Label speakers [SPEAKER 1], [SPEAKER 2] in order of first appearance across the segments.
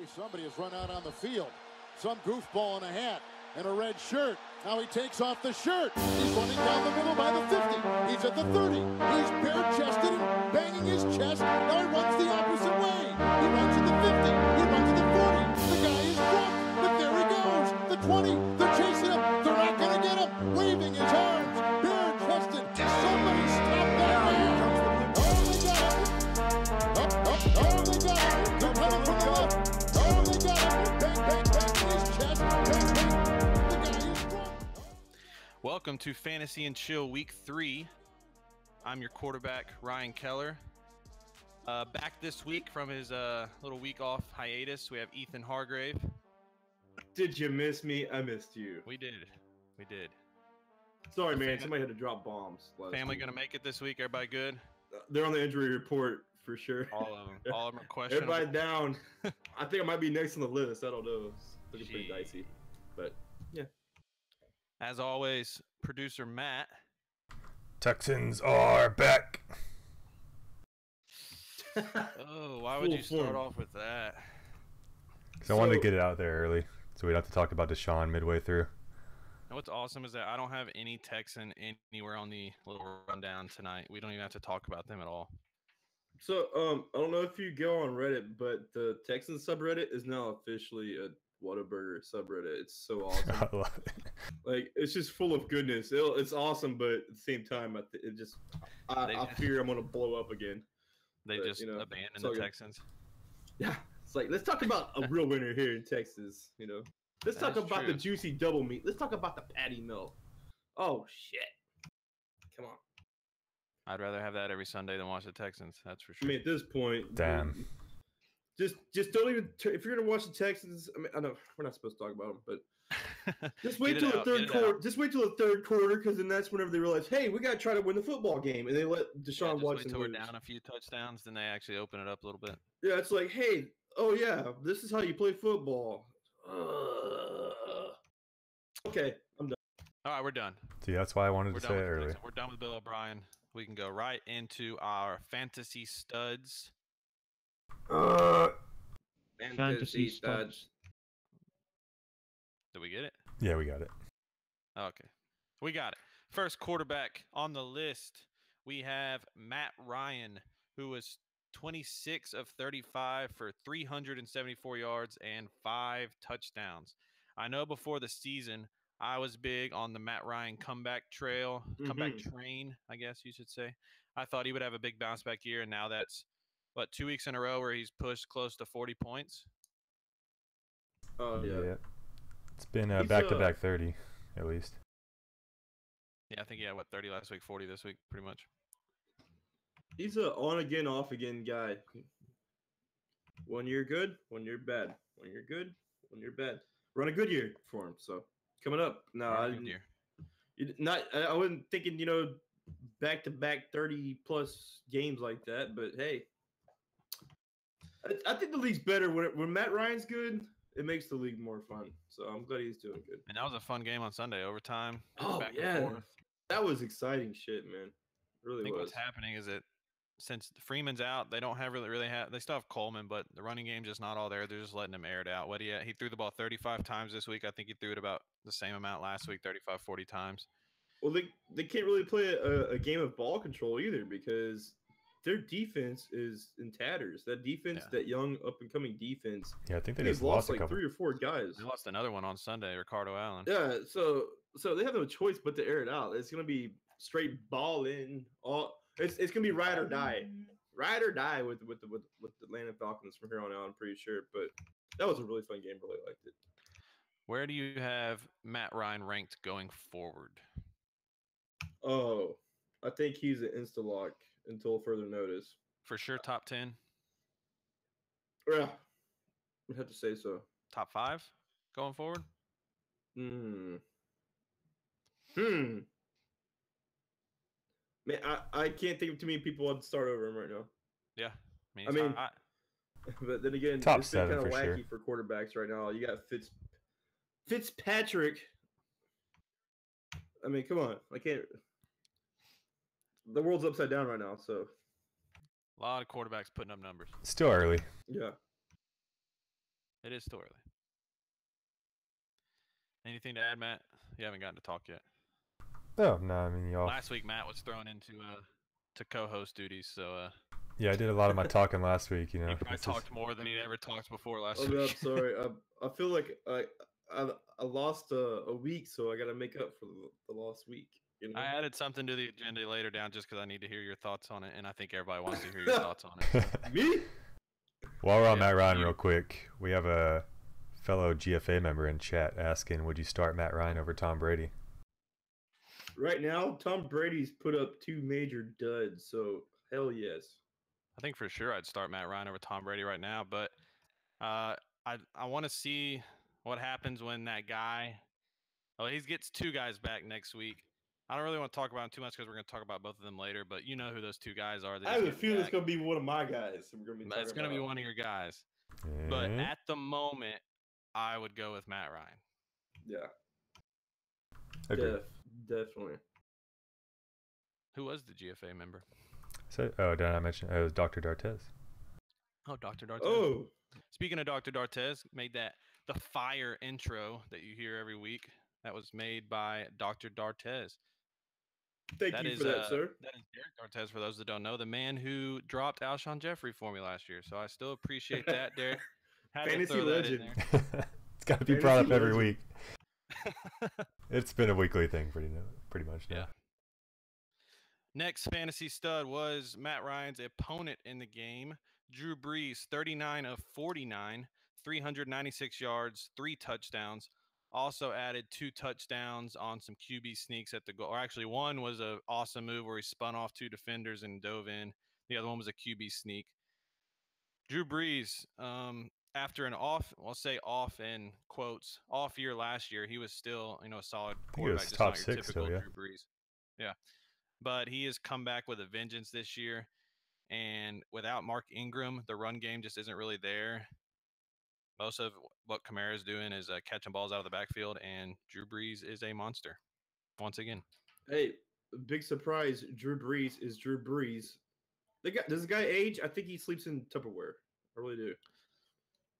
[SPEAKER 1] Somebody has run out on the field. Some goofball in a hat and a red shirt. Now he takes off the shirt. He's running down the middle by the 50. He's at the 30. He's bare-chested and banging his chest. Now he runs the opposite way. He runs at the 50. He runs at the 40. The guy is drunk, but there he goes. The 20. They're chasing him. They're not going to get him. Waving his arms. Bare-chested. Somebody stop that man. Oh, they got him. Oh, they got him. They're coming from the left. Oh, they got him. Bang, bang, bang in his chest. Bang, bang. The guy is drunk.
[SPEAKER 2] Welcome to Fantasy and Chill Week 3. I'm your quarterback, Ryan Keller. Back this week from his little week off hiatus, we have Ethan Hargrave.
[SPEAKER 3] Did you miss me? I missed you.
[SPEAKER 2] We did.
[SPEAKER 3] Sorry, man. Somebody had to drop bombs.
[SPEAKER 2] Family gonna make it this week? Everybody good?
[SPEAKER 3] They're on the injury report for sure.
[SPEAKER 2] All of them. All of them are questionable.
[SPEAKER 3] Everybody down. I think I might be next on the list. I don't know. It's looking pretty dicey. But, yeah.
[SPEAKER 2] As always, producer Matt.
[SPEAKER 4] Texans are back.
[SPEAKER 2] Oh, why would you start off with that?
[SPEAKER 4] Because I wanted to get it out there early, so we'd have to talk about Deshaun midway through.
[SPEAKER 2] And what's awesome is that I don't have any Texan anywhere on the little rundown tonight. We don't even have to talk about them at all.
[SPEAKER 3] So, I don't know if you go on Reddit, but the Texans subreddit is now officially a Whataburger subreddit. It's so awesome.
[SPEAKER 4] I love it.
[SPEAKER 3] Like, it's just full of goodness. It's awesome, but at the same time, I fear I'm going to blow up again.
[SPEAKER 2] They
[SPEAKER 3] But,
[SPEAKER 2] just abandoned the Texans.
[SPEAKER 3] Yeah, it's like, let's talk about a real winner here in Texas, Let's talk about the juicy double meat. Let's talk about the patty melt. Oh, shit. Come on.
[SPEAKER 2] I'd rather have that every Sunday than watch the Texans. That's for sure.
[SPEAKER 3] I mean, at this point,
[SPEAKER 4] Damn.
[SPEAKER 3] Just don't even. If you're gonna watch the Texans, I know we're not supposed to talk about them, but just wait till the third quarter. Just wait till the third quarter, because then that's whenever they realize, hey, we gotta try to win the football game, and they let Deshaun Watson
[SPEAKER 2] wait till
[SPEAKER 3] lose.
[SPEAKER 2] we're down a few touchdowns, then they actually open it up a little bit.
[SPEAKER 3] Yeah, it's like, hey, oh yeah, this is how you play football. Okay, I'm done.
[SPEAKER 2] All right, we're done.
[SPEAKER 4] See, that's why I wanted to say it early.
[SPEAKER 2] We're done with Bill O'Brien. We can go right into our fantasy studs.
[SPEAKER 3] Fantasy studs.
[SPEAKER 2] Did we get it?
[SPEAKER 4] Yeah, we got it.
[SPEAKER 2] Okay. We got it. First quarterback on the list, we have Matt Ryan, who was 26 of 35 for 374 yards and 5 touchdowns. I know before the season, I was big on the Matt Ryan comeback train, I guess you should say. I thought he would have a big bounce back year, and now that's, 2 weeks in a row where he's pushed close to 40 points?
[SPEAKER 3] Oh, yeah.
[SPEAKER 4] It's been back-to-back 30, at least.
[SPEAKER 2] Yeah, I think he had, 30 last week, 40 this week, pretty much.
[SPEAKER 3] He's a on-again, off-again guy. One year good, 1 year bad. 1 year good, 1 year bad. Run a good year for him, so coming up. No, I wasn't thinking, back-to-back 30-plus games like that, but hey. I think the league's better when Matt Ryan's good. It makes the league more fun. So I'm glad he's doing good.
[SPEAKER 2] And that was a fun game on Sunday, overtime.
[SPEAKER 3] Oh,
[SPEAKER 2] back
[SPEAKER 3] yeah.
[SPEAKER 2] and forth.
[SPEAKER 3] That was exciting shit, man. Really
[SPEAKER 2] I think
[SPEAKER 3] was.
[SPEAKER 2] what's happening is that since Freeman's out, they don't have really have. They still have Coleman, but the running game's just not all there. They're just letting him air it out. He threw the ball 35 times this week. I think he threw it about the same amount last week, 35, 40 times.
[SPEAKER 3] Well, they can't really play a game of ball control either, because their defense is in tatters. That defense, that young up-and-coming defense.
[SPEAKER 4] Yeah, I think they just
[SPEAKER 3] lost
[SPEAKER 4] a couple.
[SPEAKER 3] 3 or 4 guys.
[SPEAKER 2] They lost another one on Sunday, Ricardo Allen.
[SPEAKER 3] Yeah, so they have no choice but to air it out. It's gonna be straight ball in. It's gonna be ride or die with the Atlanta Falcons from here on out. I'm pretty sure, but that was a really fun game. Really liked it.
[SPEAKER 2] Where do you have Matt Ryan ranked going forward?
[SPEAKER 3] Oh, I think he's an insta-lock until further notice.
[SPEAKER 2] For sure, top 10?
[SPEAKER 3] Yeah, I have to say so.
[SPEAKER 2] Top 5 going forward?
[SPEAKER 3] Man, I can't think of too many people I'd start over him right now.
[SPEAKER 2] Yeah.
[SPEAKER 3] I mean, but then again,
[SPEAKER 4] top
[SPEAKER 3] it's been
[SPEAKER 4] 7
[SPEAKER 3] kind of
[SPEAKER 4] for
[SPEAKER 3] wacky
[SPEAKER 4] sure.
[SPEAKER 3] for quarterbacks right now. You got Fitzpatrick. I mean, come on. I can't. The world's upside down right now, so.
[SPEAKER 2] A lot of quarterbacks putting up numbers.
[SPEAKER 4] Still early.
[SPEAKER 3] Yeah.
[SPEAKER 2] It is still early. Anything to add, Matt? You haven't gotten to talk yet.
[SPEAKER 4] Oh no, I mean y'all.
[SPEAKER 2] Last week, Matt was thrown into to co-host duties, so
[SPEAKER 4] Yeah, I did a lot of my talking last week. You know,
[SPEAKER 2] he probably
[SPEAKER 4] this is-
[SPEAKER 2] talked more than he ever talked before last
[SPEAKER 3] I'm
[SPEAKER 2] week.
[SPEAKER 3] sorry. I feel like I lost a week, so I got to make up for the lost week. You know?
[SPEAKER 2] I added something to the agenda later down just because I need to hear your thoughts on it, and I think everybody wants to hear your thoughts on it. So.
[SPEAKER 3] Me?
[SPEAKER 4] While we're on
[SPEAKER 2] Yeah,
[SPEAKER 4] Matt Ryan,
[SPEAKER 2] you.
[SPEAKER 4] real quick, we have a fellow GFA member in chat asking, "Would you start Matt Ryan over Tom Brady?"
[SPEAKER 3] Right now, Tom Brady's put up 2 major duds, so hell yes.
[SPEAKER 2] I think for sure I'd start Matt Ryan over Tom Brady right now, but I want to see what happens when that guy. Oh, he gets 2 guys back next week. I don't really want to talk about him too much because we're going to talk about both of them later. But you know who those 2 guys are. That
[SPEAKER 3] I
[SPEAKER 2] he's
[SPEAKER 3] have a
[SPEAKER 2] getting
[SPEAKER 3] feeling it's
[SPEAKER 2] back.
[SPEAKER 3] going to be one of my guys. We're going to be talking
[SPEAKER 2] It's going to be
[SPEAKER 3] about.
[SPEAKER 2] one of your guys. But
[SPEAKER 4] Eh?
[SPEAKER 2] at the moment, I would go with Matt Ryan.
[SPEAKER 3] Yeah,
[SPEAKER 4] Agreed.
[SPEAKER 3] definitely.
[SPEAKER 2] Who was the GFA member?
[SPEAKER 4] So, oh, did I mention? It was Dr. Dartez.
[SPEAKER 2] Oh, Dr. Dartez.
[SPEAKER 3] Oh,
[SPEAKER 2] Speaking of Dr. Dartez, made the fire intro that you hear every week. That was made by Dr. Dartez.
[SPEAKER 3] thank you for that, sir.
[SPEAKER 2] That is Derek Dartez, for those that don't know, the man who dropped Alshon Jeffrey for me last year. So I still appreciate that, Derek. Had to
[SPEAKER 3] Fantasy
[SPEAKER 2] throw that in
[SPEAKER 3] legend.
[SPEAKER 2] there.
[SPEAKER 4] It's got to be
[SPEAKER 3] Fantasy
[SPEAKER 4] brought up every
[SPEAKER 3] legend.
[SPEAKER 4] week. It's been a weekly thing, pretty much now.
[SPEAKER 2] Yeah. Next fantasy stud was Matt Ryan's opponent in the game, Drew Brees, 39 of 49, 396 yards, 3 touchdowns. Also added 2 touchdowns on some QB sneaks at the goal. Or actually, one was an awesome move where he spun off 2 defenders and dove in. The other one was a QB sneak. Drew Brees, after an off in quotes, off year last year, he was still, a solid
[SPEAKER 4] I think it was
[SPEAKER 2] quarterback. Just
[SPEAKER 4] top
[SPEAKER 2] not your
[SPEAKER 4] 6
[SPEAKER 2] typical
[SPEAKER 4] still, yeah.
[SPEAKER 2] Drew Brees. Yeah. But he has come back with a vengeance this year. And without Mark Ingram, the run game just isn't really there. Most of what Kamara's doing is catching balls out of the backfield, and Drew Brees is a monster once again.
[SPEAKER 3] Hey, big surprise. Drew Brees is Drew Brees. Does this guy age? I think he sleeps in Tupperware. I really do.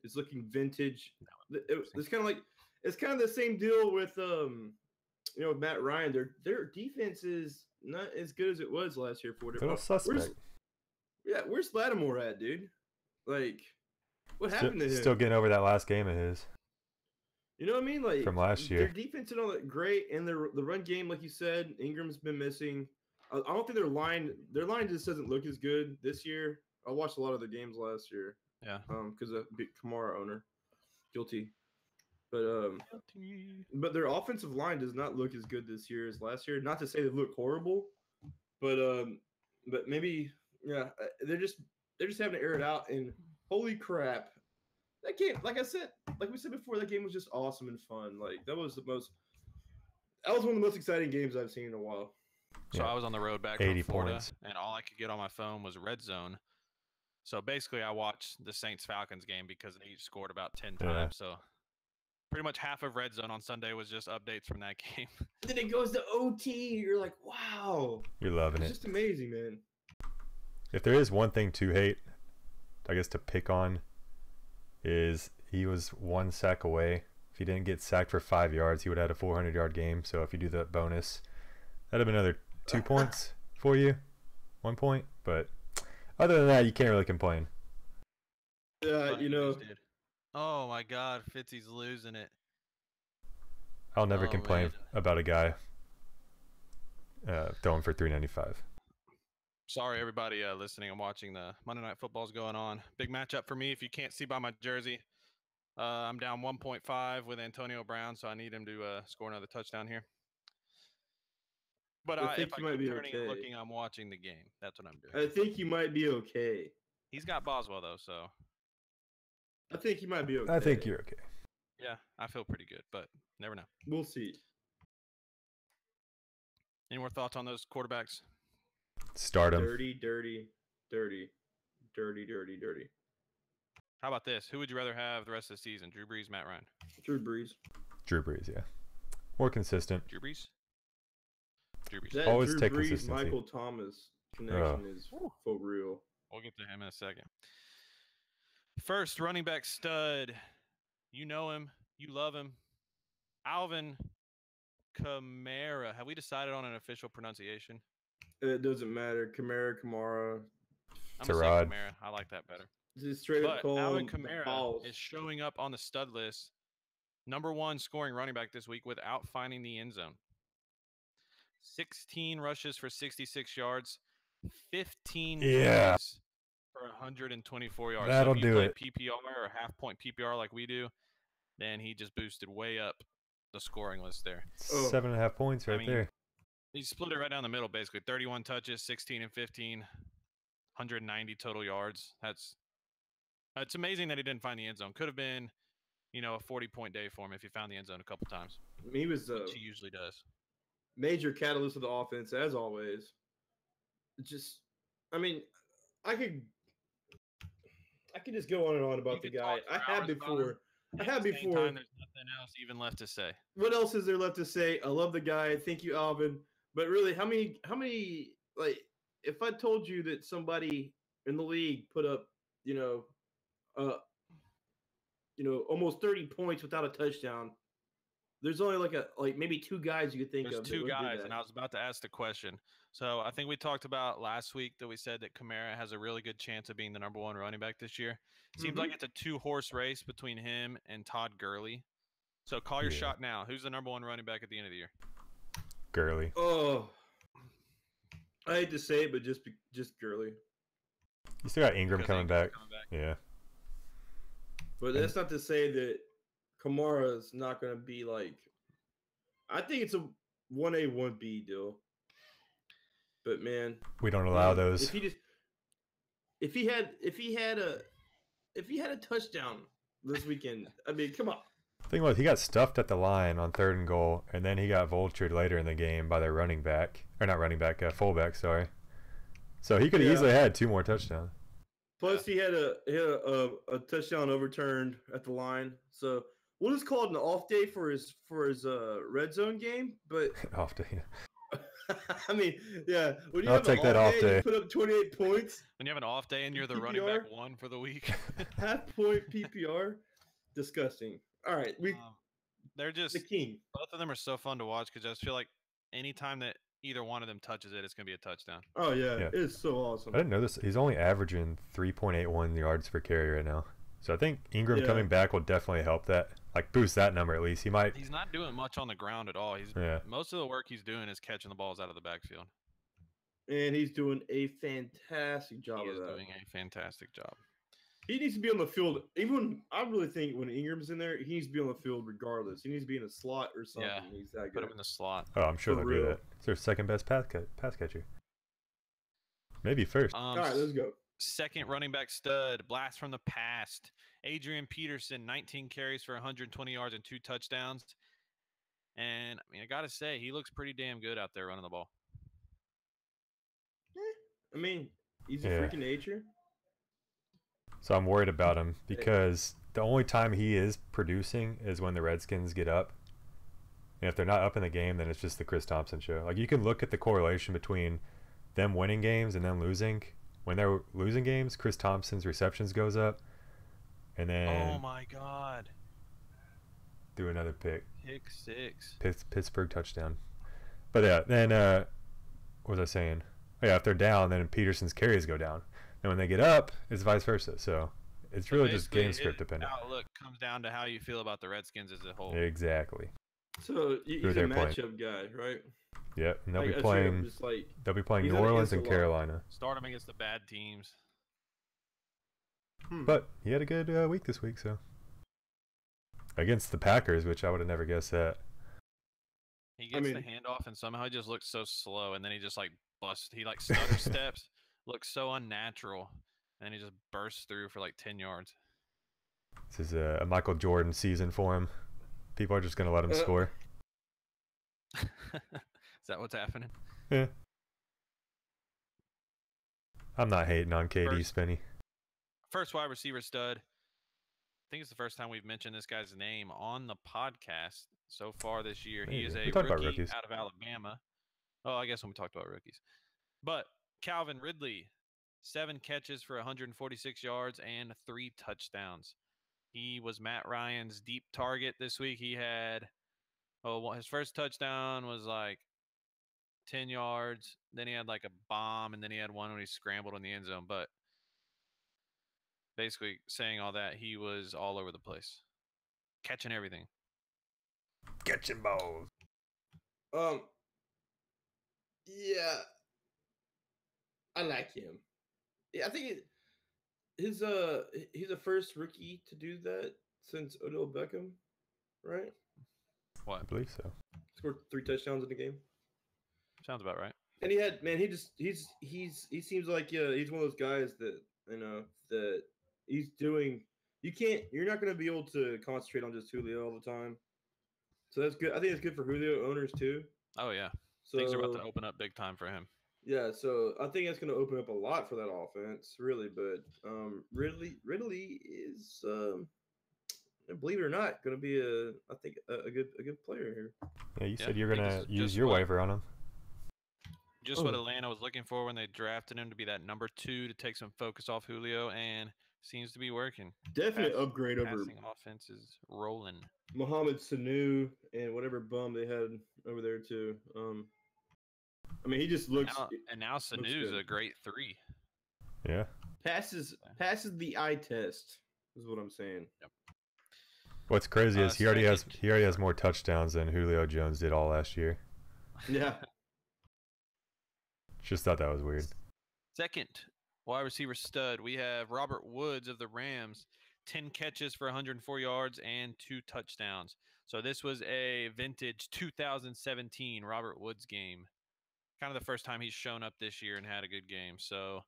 [SPEAKER 3] It's looking vintage. It's kind of the same deal with with Matt Ryan. Their defense is not as good as it was last year for
[SPEAKER 4] It's a little suspect.
[SPEAKER 3] Where's Lattimore at, dude? Like, what happened to him?
[SPEAKER 4] Still getting over that last game of his.
[SPEAKER 3] You know what I mean? Like
[SPEAKER 4] from last year.
[SPEAKER 3] Their defense and all that great, and the run game, like you said, Ingram's been missing. I don't think their line just doesn't look as good this year. I watched a lot of the games last year.
[SPEAKER 2] Yeah.
[SPEAKER 3] Because of big Kamara owner, guilty. But their offensive line does not look as good this year as last year. Not to say they look horrible, but maybe they're just having to air it out. And holy crap, that game! Like we said before, that game was just awesome and fun. Like that was one of the most exciting games I've seen in a while.
[SPEAKER 2] So
[SPEAKER 4] Yeah.
[SPEAKER 2] I was on the road back
[SPEAKER 4] 80
[SPEAKER 2] from Florida,
[SPEAKER 4] points.
[SPEAKER 2] and all I could get on my phone was Red Zone. So basically, I watched the Saints-Falcons game because they each scored about 10
[SPEAKER 4] Yeah.
[SPEAKER 2] times. So pretty much half of Red Zone on Sunday was just updates from that game.
[SPEAKER 3] Then it goes to OT. You're like, wow.
[SPEAKER 4] You're loving
[SPEAKER 3] It's
[SPEAKER 4] it.
[SPEAKER 3] just amazing, man.
[SPEAKER 4] If there is one thing to hate, I guess to pick on, is he was 1 sack away. If he didn't get sacked for 5 yards, he would have had a 400-yard game. So if you do the bonus, that'd have been another 2 points for you, 1 point. But other than that, you can't really complain.
[SPEAKER 3] Yeah,
[SPEAKER 2] But he just did. Oh my God, Fitzy's losing it.
[SPEAKER 4] I'll never
[SPEAKER 2] Oh,
[SPEAKER 4] complain
[SPEAKER 2] man.
[SPEAKER 4] about a guy throwing for 395.
[SPEAKER 2] Sorry, everybody listening and watching. The Monday Night Football's going on. Big matchup for me. If you can't see by my jersey, I'm down 1.5 with Antonio Brown, so I need him to score another touchdown here. But
[SPEAKER 3] I think
[SPEAKER 2] if
[SPEAKER 3] you
[SPEAKER 2] I
[SPEAKER 3] might
[SPEAKER 2] keep
[SPEAKER 3] be
[SPEAKER 2] turning and
[SPEAKER 3] okay.
[SPEAKER 2] looking, I'm watching the game. That's what I'm doing.
[SPEAKER 3] I think you might be okay.
[SPEAKER 2] He's got Boswell, though, so
[SPEAKER 3] I think you might be okay.
[SPEAKER 4] I think you're okay.
[SPEAKER 2] yeah, I feel pretty good, but never know.
[SPEAKER 3] We'll see.
[SPEAKER 2] Any more thoughts on those quarterbacks?
[SPEAKER 4] Start him.
[SPEAKER 3] Dirty, dirty, dirty, dirty, dirty, dirty.
[SPEAKER 2] How about this? Who would you rather have the rest of the season? Drew Brees, Matt Ryan?
[SPEAKER 3] Drew Brees.
[SPEAKER 4] Drew Brees, yeah. More consistent.
[SPEAKER 2] Drew Brees? Drew Brees.
[SPEAKER 3] That
[SPEAKER 4] Always
[SPEAKER 3] Drew
[SPEAKER 4] take
[SPEAKER 3] Brees,
[SPEAKER 4] consistency.
[SPEAKER 3] Michael Thomas connection is for real.
[SPEAKER 2] We'll get to him in a second. First running back stud, You know him. You love him. Alvin Kamara. Have we decided on an official pronunciation?
[SPEAKER 3] It doesn't matter. Kamara.
[SPEAKER 2] I'm
[SPEAKER 4] It's a
[SPEAKER 2] going to say
[SPEAKER 4] rod.
[SPEAKER 2] Kamara. I like that better.
[SPEAKER 3] Just straight up
[SPEAKER 2] But
[SPEAKER 3] call
[SPEAKER 2] Alvin
[SPEAKER 3] him the
[SPEAKER 2] Kamara
[SPEAKER 3] balls.
[SPEAKER 2] is showing up on the stud list. Number 1 scoring running back this week without finding the end zone. 16 rushes for 66 yards. 15 carries for 124 yards.
[SPEAKER 4] That'll
[SPEAKER 2] so if you
[SPEAKER 4] do
[SPEAKER 2] play
[SPEAKER 4] it.
[SPEAKER 2] PPR or half-point PPR like we do, then he just boosted way up the scoring list there.
[SPEAKER 4] 7.5 points right there.
[SPEAKER 2] He split it right down the middle, basically. 31 touches, 16 and 15, 190 total yards. It's amazing that he didn't find the end zone. Could have been, a 40-point day for him if he found the end zone a couple times.
[SPEAKER 3] He was
[SPEAKER 2] which he usually does.
[SPEAKER 3] Major catalyst of the offense, as always. I could just go on and on about the guy. I have before.
[SPEAKER 2] There's nothing else even left to say.
[SPEAKER 3] What else is there left to say? I love the guy. Thank you, Alvin. But really, how many like if I told you that somebody in the league put up, almost 30 points without a touchdown, there's only maybe 2 guys you could think of.
[SPEAKER 2] There's 2 guys, and I was about to ask the question. So I think we talked about last week that we said that Kamara has a really good chance of being the number 1 running back this year. Seems like it's a 2-horse race between him and Todd Gurley. So call your shot now. Who's the number 1 running back at the end of the year?
[SPEAKER 4] Gurley.
[SPEAKER 3] Oh, I hate to say it, but just Gurley.
[SPEAKER 4] You still got Ingram coming back. Yeah.
[SPEAKER 3] But that's not to say that Kamara is not going to be I think it's a 1A, 1B deal. But man,
[SPEAKER 4] we don't allow those.
[SPEAKER 3] If he had a touchdown this weekend, I mean, come on.
[SPEAKER 4] The thing was, he got stuffed at the line on 3rd and goal, and then he got vultured later in the game by their fullback. Sorry. So he could have easily had 2 more touchdowns.
[SPEAKER 3] Plus, he had a touchdown overturned at the line. So we'll just call it an off day for his red zone game. But
[SPEAKER 4] off day.
[SPEAKER 3] I mean, yeah. When you
[SPEAKER 4] I'll
[SPEAKER 3] have
[SPEAKER 4] take
[SPEAKER 3] an
[SPEAKER 4] that off day.
[SPEAKER 3] You put up 28 points.
[SPEAKER 2] When you have an off day and you're the running back 1 for the week.
[SPEAKER 3] Half-point PPR. Disgusting. All right.
[SPEAKER 2] They're just –
[SPEAKER 3] the king.
[SPEAKER 2] Both of them are so fun to watch because I just feel like anytime that either one of them touches it, it's going to be a touchdown.
[SPEAKER 3] Oh, yeah. It's so awesome.
[SPEAKER 4] I didn't know this. He's only averaging 3.81 yards per carry right now. So I think Ingram coming back will definitely help that. Boost that number at least.
[SPEAKER 2] He's not doing much on the ground at all. Most of the work he's doing is catching the balls out of the backfield.
[SPEAKER 3] And he's doing a fantastic job of that.
[SPEAKER 2] He's doing a fantastic job.
[SPEAKER 3] He needs to be on the field. I really think when Ingram's in there, he needs to be on the field regardless. He needs to be in a slot or something.
[SPEAKER 2] Yeah,
[SPEAKER 3] he's that good.
[SPEAKER 2] Put him in the slot.
[SPEAKER 4] Oh, I'm sure they'll do that. It's their second best pass catcher. Maybe first.
[SPEAKER 3] All right, let's go.
[SPEAKER 2] Second running back stud, blast from the past. Adrian Peterson, 19 carries for 120 yards and 2 touchdowns. And, I got to say, he looks pretty damn good out there running the ball.
[SPEAKER 3] He's a freak of nature.
[SPEAKER 4] So I'm worried about him because the only time he is producing is when the Redskins get up. And if they're not up in the game, then it's just the Chris Thompson show. You can look at the correlation between them winning games and them losing. When they're losing games, Chris Thompson's receptions goes up. And then...
[SPEAKER 2] Oh, my God.
[SPEAKER 4] Do another pick.
[SPEAKER 2] Pick 6.
[SPEAKER 4] Pittsburgh touchdown. But yeah, then... what was I saying? Oh, yeah, if they're down, then Peterson's carries go down. And when they get up, it's vice versa. So it's really just game script dependent.
[SPEAKER 2] Outlook comes down to how you feel about the Redskins as a whole.
[SPEAKER 4] Exactly.
[SPEAKER 3] So he's a matchup guy, right?
[SPEAKER 4] Yep. And they'll be playing. They'll be playing New Orleans and Carolina.
[SPEAKER 2] Start them against the bad teams.
[SPEAKER 4] But he had a good week this week, so against the Packers, which I would have never guessed that.
[SPEAKER 2] He gets the handoff and somehow he just looks so slow, and then he just busts. He stutter steps. Looks so unnatural, and he just bursts through for 10 yards.
[SPEAKER 4] This is a Michael Jordan season for him. People are just going to let him score.
[SPEAKER 2] Is that what's happening?
[SPEAKER 4] Yeah. I'm not hating on KD, Spenny.
[SPEAKER 2] First wide receiver stud. I think it's the first time we've mentioned this guy's name on the podcast so far this year. He is a rookie out of Alabama. Oh, I guess when we talked about rookies. But Calvin Ridley, 7 catches for 146 yards and 3 touchdowns. He was Matt Ryan's deep target this week. He had, his first touchdown was like 10 yards. Then he had like a bomb, and then he had one when he scrambled in the end zone. But basically, saying all that, he was all over the place, catching everything.
[SPEAKER 4] Catching balls.
[SPEAKER 3] Yeah, I like him. Yeah, I think he's the first rookie to do that since Odell Beckham, right?
[SPEAKER 2] What?
[SPEAKER 4] I believe so.
[SPEAKER 3] Scored 3 touchdowns in the game.
[SPEAKER 2] Sounds about right.
[SPEAKER 3] And he seems like he's one of those guys that that he's doing. You're not going to be able to concentrate on just Julio all the time. So that's good. I think it's good for Julio owners too.
[SPEAKER 2] Oh yeah,
[SPEAKER 3] So
[SPEAKER 2] things are about to open up big time for him.
[SPEAKER 3] yeah, so I think that's going to open up a lot for that offense, really. But Ridley is, believe it or not, going to be a good player here.
[SPEAKER 4] Yeah, you
[SPEAKER 2] Yeah,
[SPEAKER 4] said you're
[SPEAKER 2] I
[SPEAKER 4] gonna
[SPEAKER 2] think it's
[SPEAKER 4] use
[SPEAKER 2] just
[SPEAKER 4] your
[SPEAKER 2] what-
[SPEAKER 4] waiver on him.
[SPEAKER 2] Just what Atlanta was looking for when they drafted him to be that number 2 to take some focus off Julio, and seems to be working.
[SPEAKER 3] Definite upgrade over
[SPEAKER 2] Passing offense is rolling.
[SPEAKER 3] Mohamed Sanu and whatever bum they had over there too. I mean, he just looks
[SPEAKER 2] Now Sanu's
[SPEAKER 3] good.
[SPEAKER 2] a great 3.
[SPEAKER 4] Yeah.
[SPEAKER 3] passes the eye test. Is what I'm saying.
[SPEAKER 4] What's crazy is he already
[SPEAKER 2] second-
[SPEAKER 4] has more touchdowns than Julio Jones did all last year.
[SPEAKER 3] Yeah.
[SPEAKER 4] Just thought that was weird.
[SPEAKER 2] Second wide receiver stud, we have Robert Woods of the Rams, 10 catches for 104 yards and 2 touchdowns. So this was a vintage 2017 Robert Woods game. Kind of the first time he's shown up this year and had a good game. So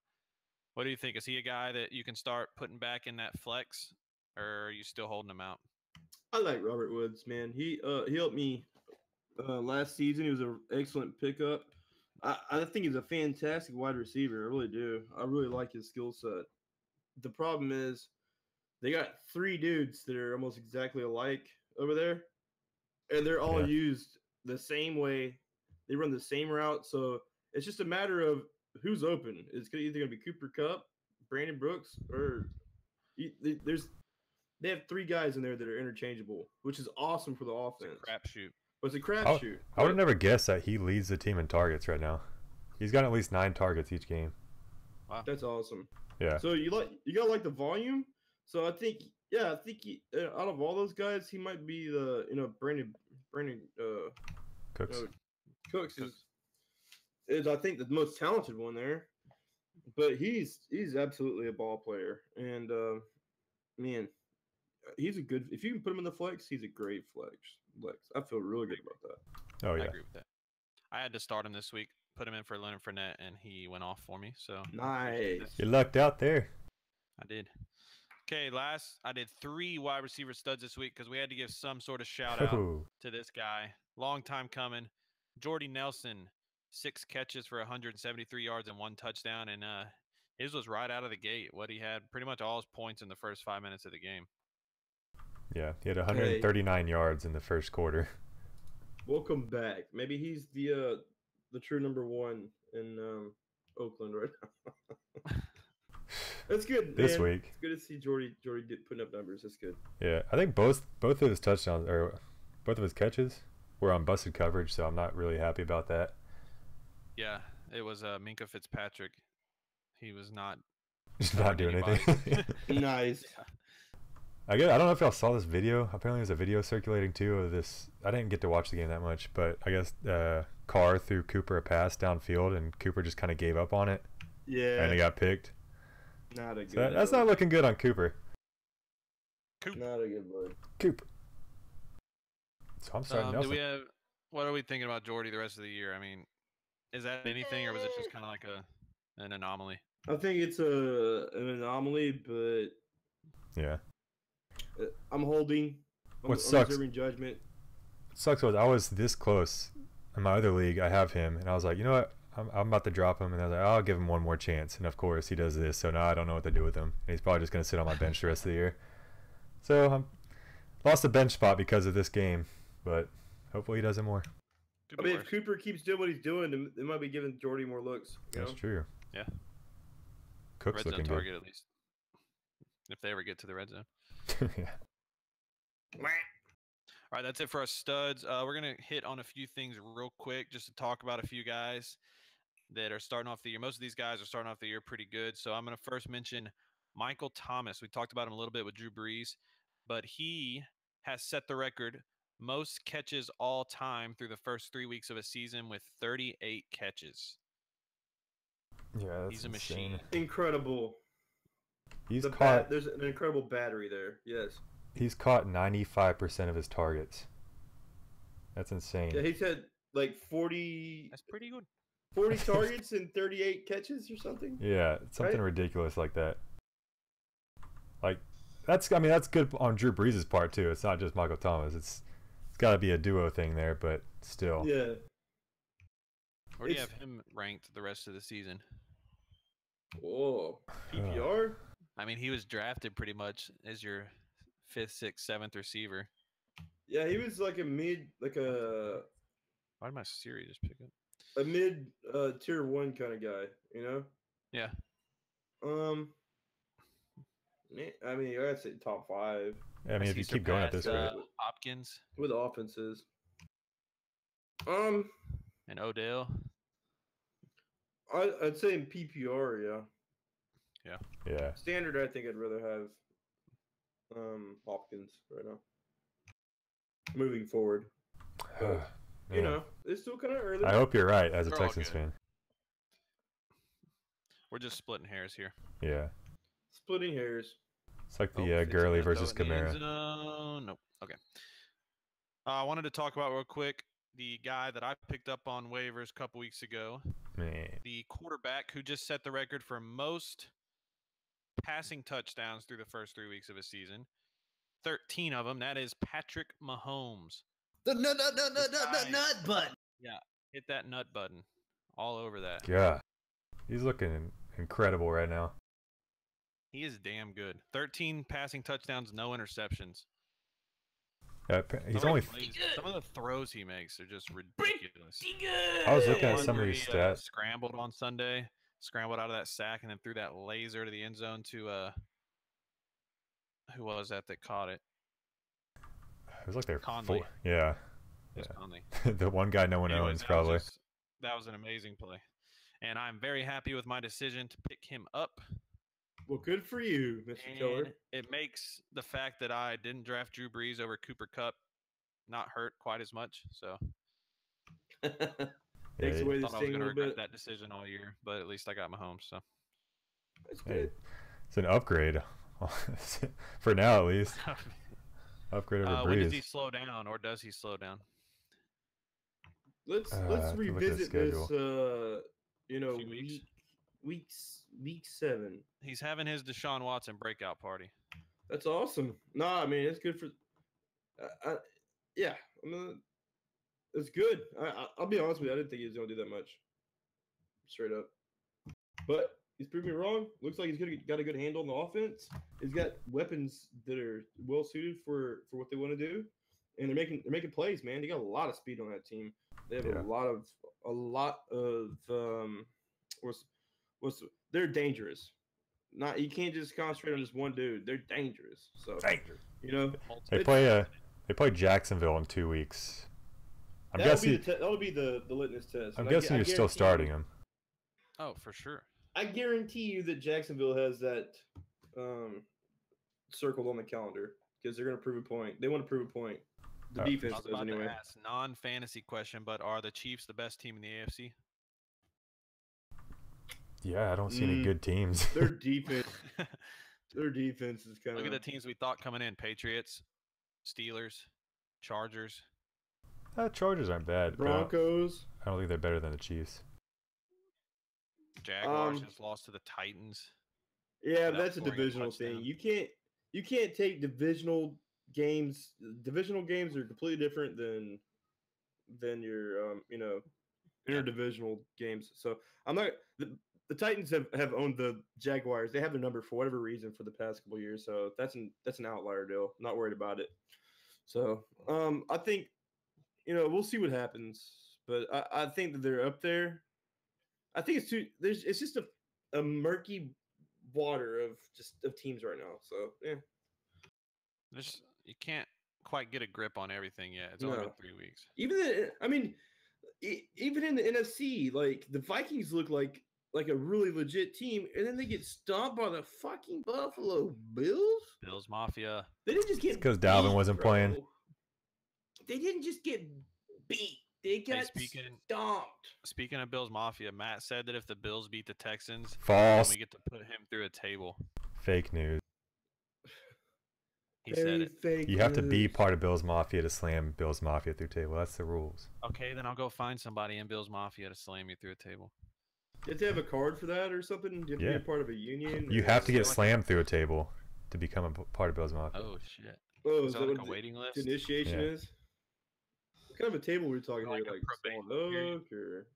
[SPEAKER 2] what do you think? Is he a guy that you can start putting back in that flex, or are you still holding him out?
[SPEAKER 3] I like Robert Woods, man. He helped me last season. He was an excellent pickup. I think he's a fantastic wide receiver. I really do. I really like his skill set. The problem is they got 3 dudes that are almost exactly alike over there, and they're all used the same way. They run the same route, so it's just a matter of who's open. It's either going to be Cooper Kupp, Brandon Brooks, or they have 3 guys in there that are interchangeable, which is awesome for the offense.
[SPEAKER 2] Crapshoot.
[SPEAKER 3] But it's a crapshoot.
[SPEAKER 4] I would have never guessed that he leads the team in targets right now. He's got at least 9 targets each game.
[SPEAKER 2] Wow.
[SPEAKER 3] That's awesome.
[SPEAKER 4] Yeah.
[SPEAKER 3] So you gotta like the volume. So I think he, out of all those guys, he might be the Brandon
[SPEAKER 4] Cooks.
[SPEAKER 3] Cooks is I think the most talented one there. But he's absolutely a ball player, and man, he's a good. If you can put him in the flex, he's a great flex. I feel really good about that.
[SPEAKER 4] Oh yeah.
[SPEAKER 2] I agree with that. I had to start him this week, put him in for Leonard Fournette, and he went off for me. So
[SPEAKER 3] Nice.
[SPEAKER 4] You lucked out there.
[SPEAKER 2] I did. Okay, I did 3 wide receiver studs this week because we had to give some sort of shout out
[SPEAKER 4] Ooh.
[SPEAKER 2] to this guy. Long time coming. Jordy Nelson, 6 catches for 173 yards and 1 touchdown, and his was right out of the gate. What he had pretty much all his points in the first 5 minutes of the game.
[SPEAKER 4] Yeah, he had 139 yards in the first quarter.
[SPEAKER 3] Welcome back. Maybe he's the true number 1 in Oakland right now. That's good.
[SPEAKER 4] This
[SPEAKER 3] man.
[SPEAKER 4] week.
[SPEAKER 3] It's good to see Jordy putting up numbers. That's good.
[SPEAKER 4] Yeah, I think both of his touchdowns or both of his catches were on busted coverage, so I'm not really happy about that.
[SPEAKER 2] Yeah, it was Minkah Fitzpatrick. He was not
[SPEAKER 4] Just not doing anything.
[SPEAKER 3] Nice.
[SPEAKER 4] I don't know if y'all saw this video. Apparently there's a video circulating too of this. I didn't get to watch the game that much, but I guess Carr threw Cooper a pass downfield and Cooper just kind of gave up on it.
[SPEAKER 3] Yeah.
[SPEAKER 4] And he got picked.
[SPEAKER 3] Not a good.
[SPEAKER 4] So that's not looking good on Cooper.
[SPEAKER 3] Not a good look.
[SPEAKER 4] Cooper. So I'm starting Nelson.
[SPEAKER 2] What are we thinking about Jordy the rest of the year? I mean, is that anything, or was it just kind of like an anomaly?
[SPEAKER 3] I think it's an anomaly, but
[SPEAKER 2] Yeah.
[SPEAKER 3] I'm holding.
[SPEAKER 4] What sucks?
[SPEAKER 3] Reserving judgment.
[SPEAKER 4] What sucks was I was this close in my other league. I have him, and I was like, you know what? I'm about to drop him, and I was like, I'll give him one more chance. And of course, he does this, so now I don't know what to do with him. And he's probably just going to sit on my bench the rest of the year. So I lost a bench spot because of this game, but hopefully he does it more.
[SPEAKER 3] I mean, if Cooper keeps doing what he's doing, they might be giving Jordy more looks.
[SPEAKER 4] That's true.
[SPEAKER 2] Yeah.
[SPEAKER 4] Cook's
[SPEAKER 2] Red zone
[SPEAKER 4] looking
[SPEAKER 2] target
[SPEAKER 4] good.
[SPEAKER 2] at least, if they ever get to the red zone.
[SPEAKER 4] Yeah.
[SPEAKER 2] All right, that's it for us studs. We're going to hit on a few things real quick just to talk about a few guys that are starting off the year. Most of these guys are starting off the year pretty good. So I'm going to first mention Michael Thomas. We talked about him a little bit with Drew Brees, but he has set the record most catches all time through the first 3 weeks of a season with 38 catches.
[SPEAKER 4] Yeah, that's
[SPEAKER 2] He's a
[SPEAKER 4] insane.
[SPEAKER 2] machine.
[SPEAKER 3] Incredible.
[SPEAKER 4] He's caught.
[SPEAKER 3] There's an incredible battery there. Yes.
[SPEAKER 4] He's caught 95% of his targets. That's insane.
[SPEAKER 3] Yeah, he's had like 40.
[SPEAKER 2] That's pretty good.
[SPEAKER 3] 40 targets and 38 catches or something.
[SPEAKER 4] Yeah, something
[SPEAKER 3] Right?
[SPEAKER 4] ridiculous like that. Like, that's good on Drew Brees' part too. It's not just Michael Thomas. It's got to be a duo thing there, but still.
[SPEAKER 3] Yeah.
[SPEAKER 2] Where do you have him ranked the rest of the season?
[SPEAKER 3] Whoa. PPR?
[SPEAKER 2] I mean, he was drafted pretty much as your 5th, 6th, 7th receiver.
[SPEAKER 3] Yeah, he was like a
[SPEAKER 2] Why did my Siri just pick up?
[SPEAKER 3] a mid tier 1 kind of guy, you know?
[SPEAKER 2] Yeah.
[SPEAKER 3] I mean, I'd say top 5
[SPEAKER 4] I mean, if you keep going at this rate.
[SPEAKER 2] Hopkins
[SPEAKER 3] with offenses.
[SPEAKER 2] and Odell.
[SPEAKER 3] I'd say in PPR, yeah.
[SPEAKER 4] Yeah.
[SPEAKER 3] Standard, I think I'd rather have Hopkins right now. Moving forward. You
[SPEAKER 4] Man.
[SPEAKER 3] know, it's still kind of early.
[SPEAKER 4] I hope you're right as a
[SPEAKER 2] They're all
[SPEAKER 4] Texans
[SPEAKER 2] good.
[SPEAKER 4] fan.
[SPEAKER 2] We're just splitting hairs here.
[SPEAKER 4] Yeah.
[SPEAKER 3] Splitting hairs.
[SPEAKER 4] It's like the
[SPEAKER 2] Fitz
[SPEAKER 4] Gurley
[SPEAKER 2] gonna
[SPEAKER 4] versus
[SPEAKER 2] throw it in the end
[SPEAKER 4] Kamara.
[SPEAKER 2] zone. Nope. Okay. I wanted to talk about real quick the guy that I picked up on waivers a couple weeks ago.
[SPEAKER 4] Man.
[SPEAKER 2] The quarterback who just set the record for most passing touchdowns through the first 3 weeks of a season. 13 of them. That is Patrick Mahomes.
[SPEAKER 5] The nut button.
[SPEAKER 2] Yeah, hit that nut button. All over that.
[SPEAKER 4] Yeah. He's looking incredible right now.
[SPEAKER 2] He is damn good. 13 passing touchdowns, no interceptions.
[SPEAKER 4] He's
[SPEAKER 2] Some
[SPEAKER 4] only.
[SPEAKER 2] of the plays- some of the throws he makes are just ridiculous.
[SPEAKER 4] I was looking at
[SPEAKER 2] One
[SPEAKER 4] some of
[SPEAKER 2] where
[SPEAKER 4] these
[SPEAKER 2] he,
[SPEAKER 4] stats.
[SPEAKER 2] scrambled on Sunday, scrambled out of that sack, and then threw that laser to the end zone to who was that caught it?
[SPEAKER 4] It was like they're
[SPEAKER 2] Conley.
[SPEAKER 4] Yeah.
[SPEAKER 2] It was
[SPEAKER 4] Yeah.
[SPEAKER 2] Conley.
[SPEAKER 4] The one guy no one
[SPEAKER 2] Anyways,
[SPEAKER 4] owns,
[SPEAKER 2] that was
[SPEAKER 4] probably.
[SPEAKER 2] that was an amazing play, and I'm very happy with my decision to pick him up.
[SPEAKER 3] Well, good for you, Mr. Killer.
[SPEAKER 2] And it makes the fact that I didn't draft Drew Brees over Cooper Kupp not hurt quite as much. So
[SPEAKER 3] Takes
[SPEAKER 4] Yeah,
[SPEAKER 3] away the
[SPEAKER 2] I thought I was
[SPEAKER 3] sting a
[SPEAKER 2] going to
[SPEAKER 3] little
[SPEAKER 2] regret
[SPEAKER 3] bit.
[SPEAKER 2] that decision all year, but at least I got Mahomes. So
[SPEAKER 3] That's
[SPEAKER 4] Hey,
[SPEAKER 3] good.
[SPEAKER 4] it's an upgrade. For now, at least. Upgrade over
[SPEAKER 2] when does he
[SPEAKER 4] Breeze.
[SPEAKER 2] slow down, or does he slow down?
[SPEAKER 3] Let's
[SPEAKER 4] I have to look at the
[SPEAKER 3] revisit this. You know,
[SPEAKER 2] Few weeks.
[SPEAKER 3] week 7.
[SPEAKER 2] He's having his Deshaun Watson breakout party.
[SPEAKER 3] That's awesome. No, I mean it's good for. Yeah, I mean it's good. I'll be honest with you. I didn't think he was gonna do that much. Straight up, but he's proved me wrong. Looks like he's got a good handle on the offense. He's got weapons that are well suited for what they want to do, and they're making plays. Man, they got a lot of speed on that team. They have
[SPEAKER 4] Yeah.
[SPEAKER 3] a lot of they're dangerous. Not you can't just concentrate on just one dude. They're dangerous. So you know
[SPEAKER 4] They play Jacksonville in 2 weeks. I'm guessing.
[SPEAKER 3] that'll be the litmus test.
[SPEAKER 4] I'm
[SPEAKER 3] And
[SPEAKER 4] guessing
[SPEAKER 3] I
[SPEAKER 4] you're still
[SPEAKER 3] guarantee
[SPEAKER 4] starting
[SPEAKER 3] you-
[SPEAKER 4] him.
[SPEAKER 2] Oh, for sure.
[SPEAKER 3] I guarantee you that Jacksonville has that circled on the calendar because they're going to prove a point. They want to prove a point. The
[SPEAKER 4] Oh.
[SPEAKER 2] I
[SPEAKER 3] defense
[SPEAKER 2] was
[SPEAKER 3] does
[SPEAKER 2] about
[SPEAKER 3] anyway.
[SPEAKER 2] to ask non-fantasy question, but are the Chiefs the best team in the AFC?
[SPEAKER 4] Yeah, I don't see any good teams.
[SPEAKER 3] Their defense, their defense is kind
[SPEAKER 2] Look
[SPEAKER 3] of.
[SPEAKER 2] at the teams we thought coming in: Patriots, Steelers, Chargers.
[SPEAKER 4] Chargers aren't bad. But
[SPEAKER 3] Broncos.
[SPEAKER 4] I don't think they're better than the Chiefs.
[SPEAKER 2] Jaguars just lost to the Titans.
[SPEAKER 3] Yeah,
[SPEAKER 2] without
[SPEAKER 3] that's a
[SPEAKER 2] scoring a
[SPEAKER 3] divisional
[SPEAKER 2] touchdown.
[SPEAKER 3] thing. You can't take divisional games. Divisional games are completely different than your interdivisional games. So I'm not the Titans have owned the Jaguars. They have their number for whatever reason for the past couple of years. So that's an outlier deal. Not worried about it. So I think we'll see what happens. But I think that they're up there. I think it's just a murky water of teams right now. So yeah.
[SPEAKER 2] You can't quite get a grip on everything yet. It's only been 3 weeks.
[SPEAKER 3] Even in the NFC, like the Vikings look like a really legit team, and then they get stomped by the fucking Buffalo Bills.
[SPEAKER 2] Bills Mafia.
[SPEAKER 3] They didn't just get
[SPEAKER 4] because Dalvin wasn't playing.
[SPEAKER 3] They didn't just get beat. They got stomped.
[SPEAKER 2] Speaking of Bills Mafia, Matt said that if the Bills beat the Texans,
[SPEAKER 4] False.
[SPEAKER 2] we get to put him through a table.
[SPEAKER 4] Fake news.
[SPEAKER 2] He said it.
[SPEAKER 3] Fake
[SPEAKER 4] You have to be part of Bills Mafia to slam Bills Mafia through table. That's the rules.
[SPEAKER 2] Okay, then I'll go find somebody in Bills Mafia to slam you through a table.
[SPEAKER 3] You have to have a card for that or something? You have to be a part of a union?
[SPEAKER 4] You have to get slammed through a table to become a part of Bills Mafia.
[SPEAKER 2] Oh, shit.
[SPEAKER 3] Oh,
[SPEAKER 2] is that like a waiting list?
[SPEAKER 3] Initiation is? What kind of a table we're talking
[SPEAKER 2] Like
[SPEAKER 3] here?
[SPEAKER 2] a
[SPEAKER 3] Like
[SPEAKER 2] probation
[SPEAKER 3] Oak or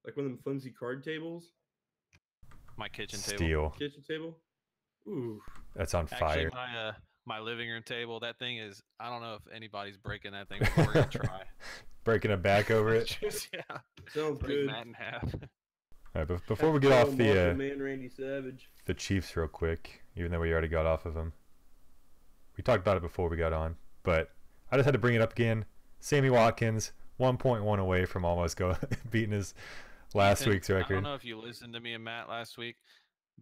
[SPEAKER 3] like one of them flimsy card tables?
[SPEAKER 2] My kitchen table.
[SPEAKER 4] Steel.
[SPEAKER 3] Kitchen table? Ooh.
[SPEAKER 4] That's on fire.
[SPEAKER 2] Actually, my living room table, that thing is, I don't know if anybody's breaking that thing, but we're going to try.
[SPEAKER 4] Breaking a back over it.
[SPEAKER 2] Yeah.
[SPEAKER 3] Sounds
[SPEAKER 2] Break
[SPEAKER 3] good.
[SPEAKER 2] Matt in half.
[SPEAKER 4] All right, but before we get off
[SPEAKER 3] Man Randy Savage.
[SPEAKER 4] the Chiefs real quick, even though we already got off of them. We talked about it before we got on, but I just had to bring it up again. Sammy Watkins, 1.1 away from almost beating his last week's record.
[SPEAKER 2] I don't know if you listened to me and Matt last week,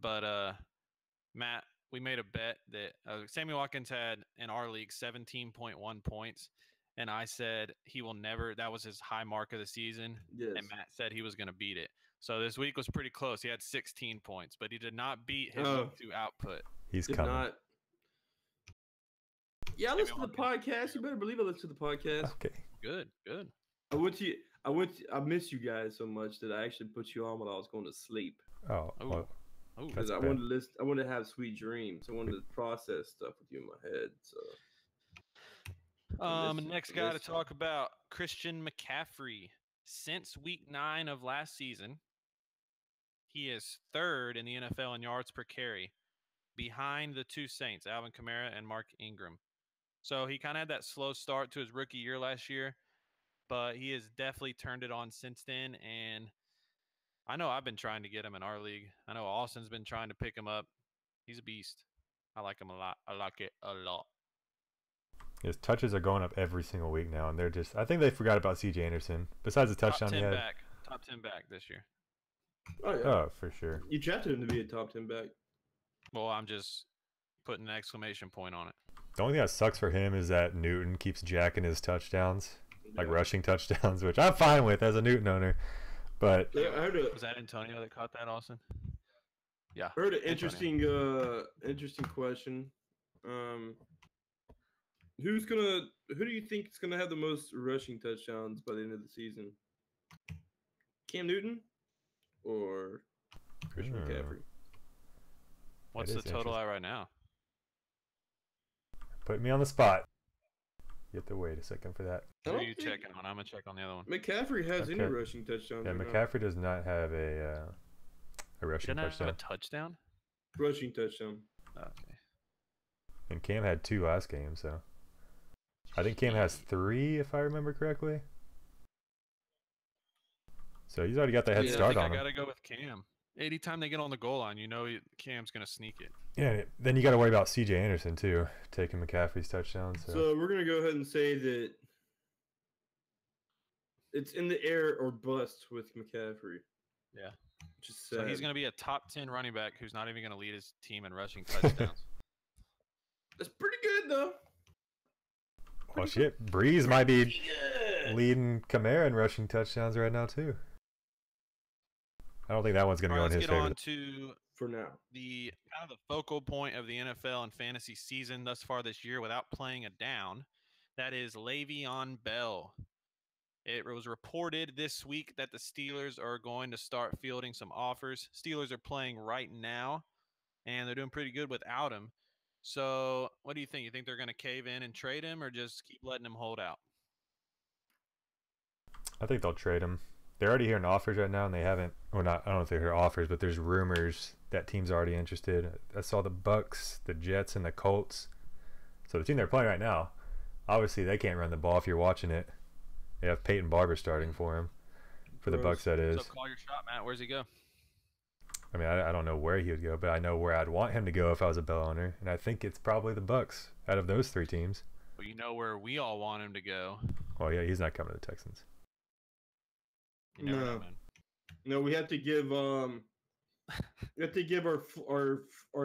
[SPEAKER 2] but Matt, we made a bet that Sammy Watkins had in our league 17.1 points, and I said he will never. That was his high mark of the season,
[SPEAKER 3] Yes.
[SPEAKER 2] and Matt said he was going to beat it. So this week was pretty close. He had 16 points, but he did not beat his week 2 output.
[SPEAKER 4] He's
[SPEAKER 3] Did
[SPEAKER 4] coming.
[SPEAKER 3] not. Yeah, I listen to the podcast. You better believe I listen to the podcast.
[SPEAKER 4] Okay.
[SPEAKER 2] Good.
[SPEAKER 3] I miss you guys so much that I actually put you on when I was going to sleep.
[SPEAKER 4] Oh,
[SPEAKER 2] Ooh.
[SPEAKER 4] well,
[SPEAKER 2] Ooh,
[SPEAKER 3] Because I wanted to listen. I wanted to have sweet dreams. I wanted to process stuff with you in my head. So.
[SPEAKER 2] Next guy to talk about, Christian McCaffrey. Since week 9 of last season, he is 3rd in the NFL in yards per carry, behind the 2 Saints, Alvin Kamara and Mark Ingram. So he kind of had that slow start to his rookie year last year, but he has definitely turned it on since then. And I know I've been trying to get him in our league. I know Austin's been trying to pick him up. He's a beast. I like him a lot. I like it a lot.
[SPEAKER 4] his touches are going up every single week now, and they're just. I think they forgot about C.J. Anderson. Besides the touchdown he had.
[SPEAKER 2] Top 10 back this year.
[SPEAKER 3] Oh yeah.
[SPEAKER 4] Oh, for sure.
[SPEAKER 3] You drafted him to be a top 10 back.
[SPEAKER 2] Well, I'm just putting an exclamation point on it.
[SPEAKER 4] The only thing that sucks for him is that Newton keeps jacking his touchdowns, like
[SPEAKER 3] Yeah.
[SPEAKER 4] rushing touchdowns, which I'm fine with as a Newton owner. But
[SPEAKER 3] Yeah, I heard
[SPEAKER 2] Was that Antonio that caught that, Austin? Yeah.
[SPEAKER 3] an
[SPEAKER 2] Antonio.
[SPEAKER 3] interesting question. Who do you think is gonna have the most rushing touchdowns by the end of the season? Cam Newton or Christian McCaffrey?
[SPEAKER 2] What's
[SPEAKER 4] That
[SPEAKER 2] the
[SPEAKER 4] is
[SPEAKER 2] total at right now?
[SPEAKER 4] put me on the spot. You have to wait a second for that.
[SPEAKER 3] I
[SPEAKER 2] Who are
[SPEAKER 3] don't
[SPEAKER 2] you
[SPEAKER 3] think
[SPEAKER 2] checking on? I'm going to check on the other one.
[SPEAKER 3] McCaffrey has any
[SPEAKER 4] Okay.
[SPEAKER 3] rushing touchdowns.
[SPEAKER 4] Yeah,
[SPEAKER 3] right now.
[SPEAKER 4] McCaffrey does not have a rushing
[SPEAKER 2] Didn't I have
[SPEAKER 4] touchdown.
[SPEAKER 2] a touchdown?
[SPEAKER 3] Rushing touchdown.
[SPEAKER 2] Okay.
[SPEAKER 4] And Cam had 2 last game, so I think Cam has 3 if I remember correctly. So he's already got the head
[SPEAKER 2] I
[SPEAKER 4] start
[SPEAKER 2] think
[SPEAKER 4] on
[SPEAKER 2] I
[SPEAKER 4] him.
[SPEAKER 2] got to go with Cam. Anytime they get on the goal line, you know Cam's going to sneak it.
[SPEAKER 4] Yeah, then you got to worry about C.J. Anderson too, taking McCaffrey's touchdown.
[SPEAKER 3] So we're gonna go ahead and say that it's in the air or bust with McCaffrey.
[SPEAKER 2] Yeah.
[SPEAKER 3] Which is
[SPEAKER 2] So he's
[SPEAKER 3] sad.
[SPEAKER 2] going to be a top 10 running back who's not even going to lead his team in rushing touchdowns.
[SPEAKER 3] That's pretty good though.
[SPEAKER 4] Well, shit, Breeze might be
[SPEAKER 3] Yeah.
[SPEAKER 4] leading Kamara in rushing touchdowns right now too. I don't think that one's going to
[SPEAKER 2] All
[SPEAKER 4] go
[SPEAKER 2] right,
[SPEAKER 4] in
[SPEAKER 2] let's
[SPEAKER 4] his
[SPEAKER 2] get
[SPEAKER 4] favor.
[SPEAKER 2] on to
[SPEAKER 3] For now.
[SPEAKER 2] the kind of the focal point of the NFL and fantasy season thus far this year without playing a down. That is Leveon Bell. It was reported this week that the Steelers are going to start fielding some offers. Steelers are playing right now, and they're doing pretty good without him. So what do you think? You think they're going to cave in and trade him or just keep letting him hold out?
[SPEAKER 4] I think they'll trade him. They're already hearing offers right now, and they haven't. Well, not. I don't know if they hear offers, but there's rumors that teams are already interested. I saw the Bucks, the Jets, and the Colts. So the team they're playing right now, obviously they can't run the ball. If you're watching it, they have Peyton Barber starting for him. For the
[SPEAKER 3] Gross.
[SPEAKER 4] Bucks, that is.
[SPEAKER 2] So call your shot, Matt. Where's he go?
[SPEAKER 4] I mean, I don't know where he would go, but I know where I'd want him to go if I was a Bell owner, and I think it's probably the Bucks out of those 3 teams.
[SPEAKER 2] Well, you know where we all want him to go.
[SPEAKER 4] Well, yeah, he's not coming to the Texans.
[SPEAKER 2] You never know,
[SPEAKER 3] No.
[SPEAKER 2] man.
[SPEAKER 3] No, we have to give our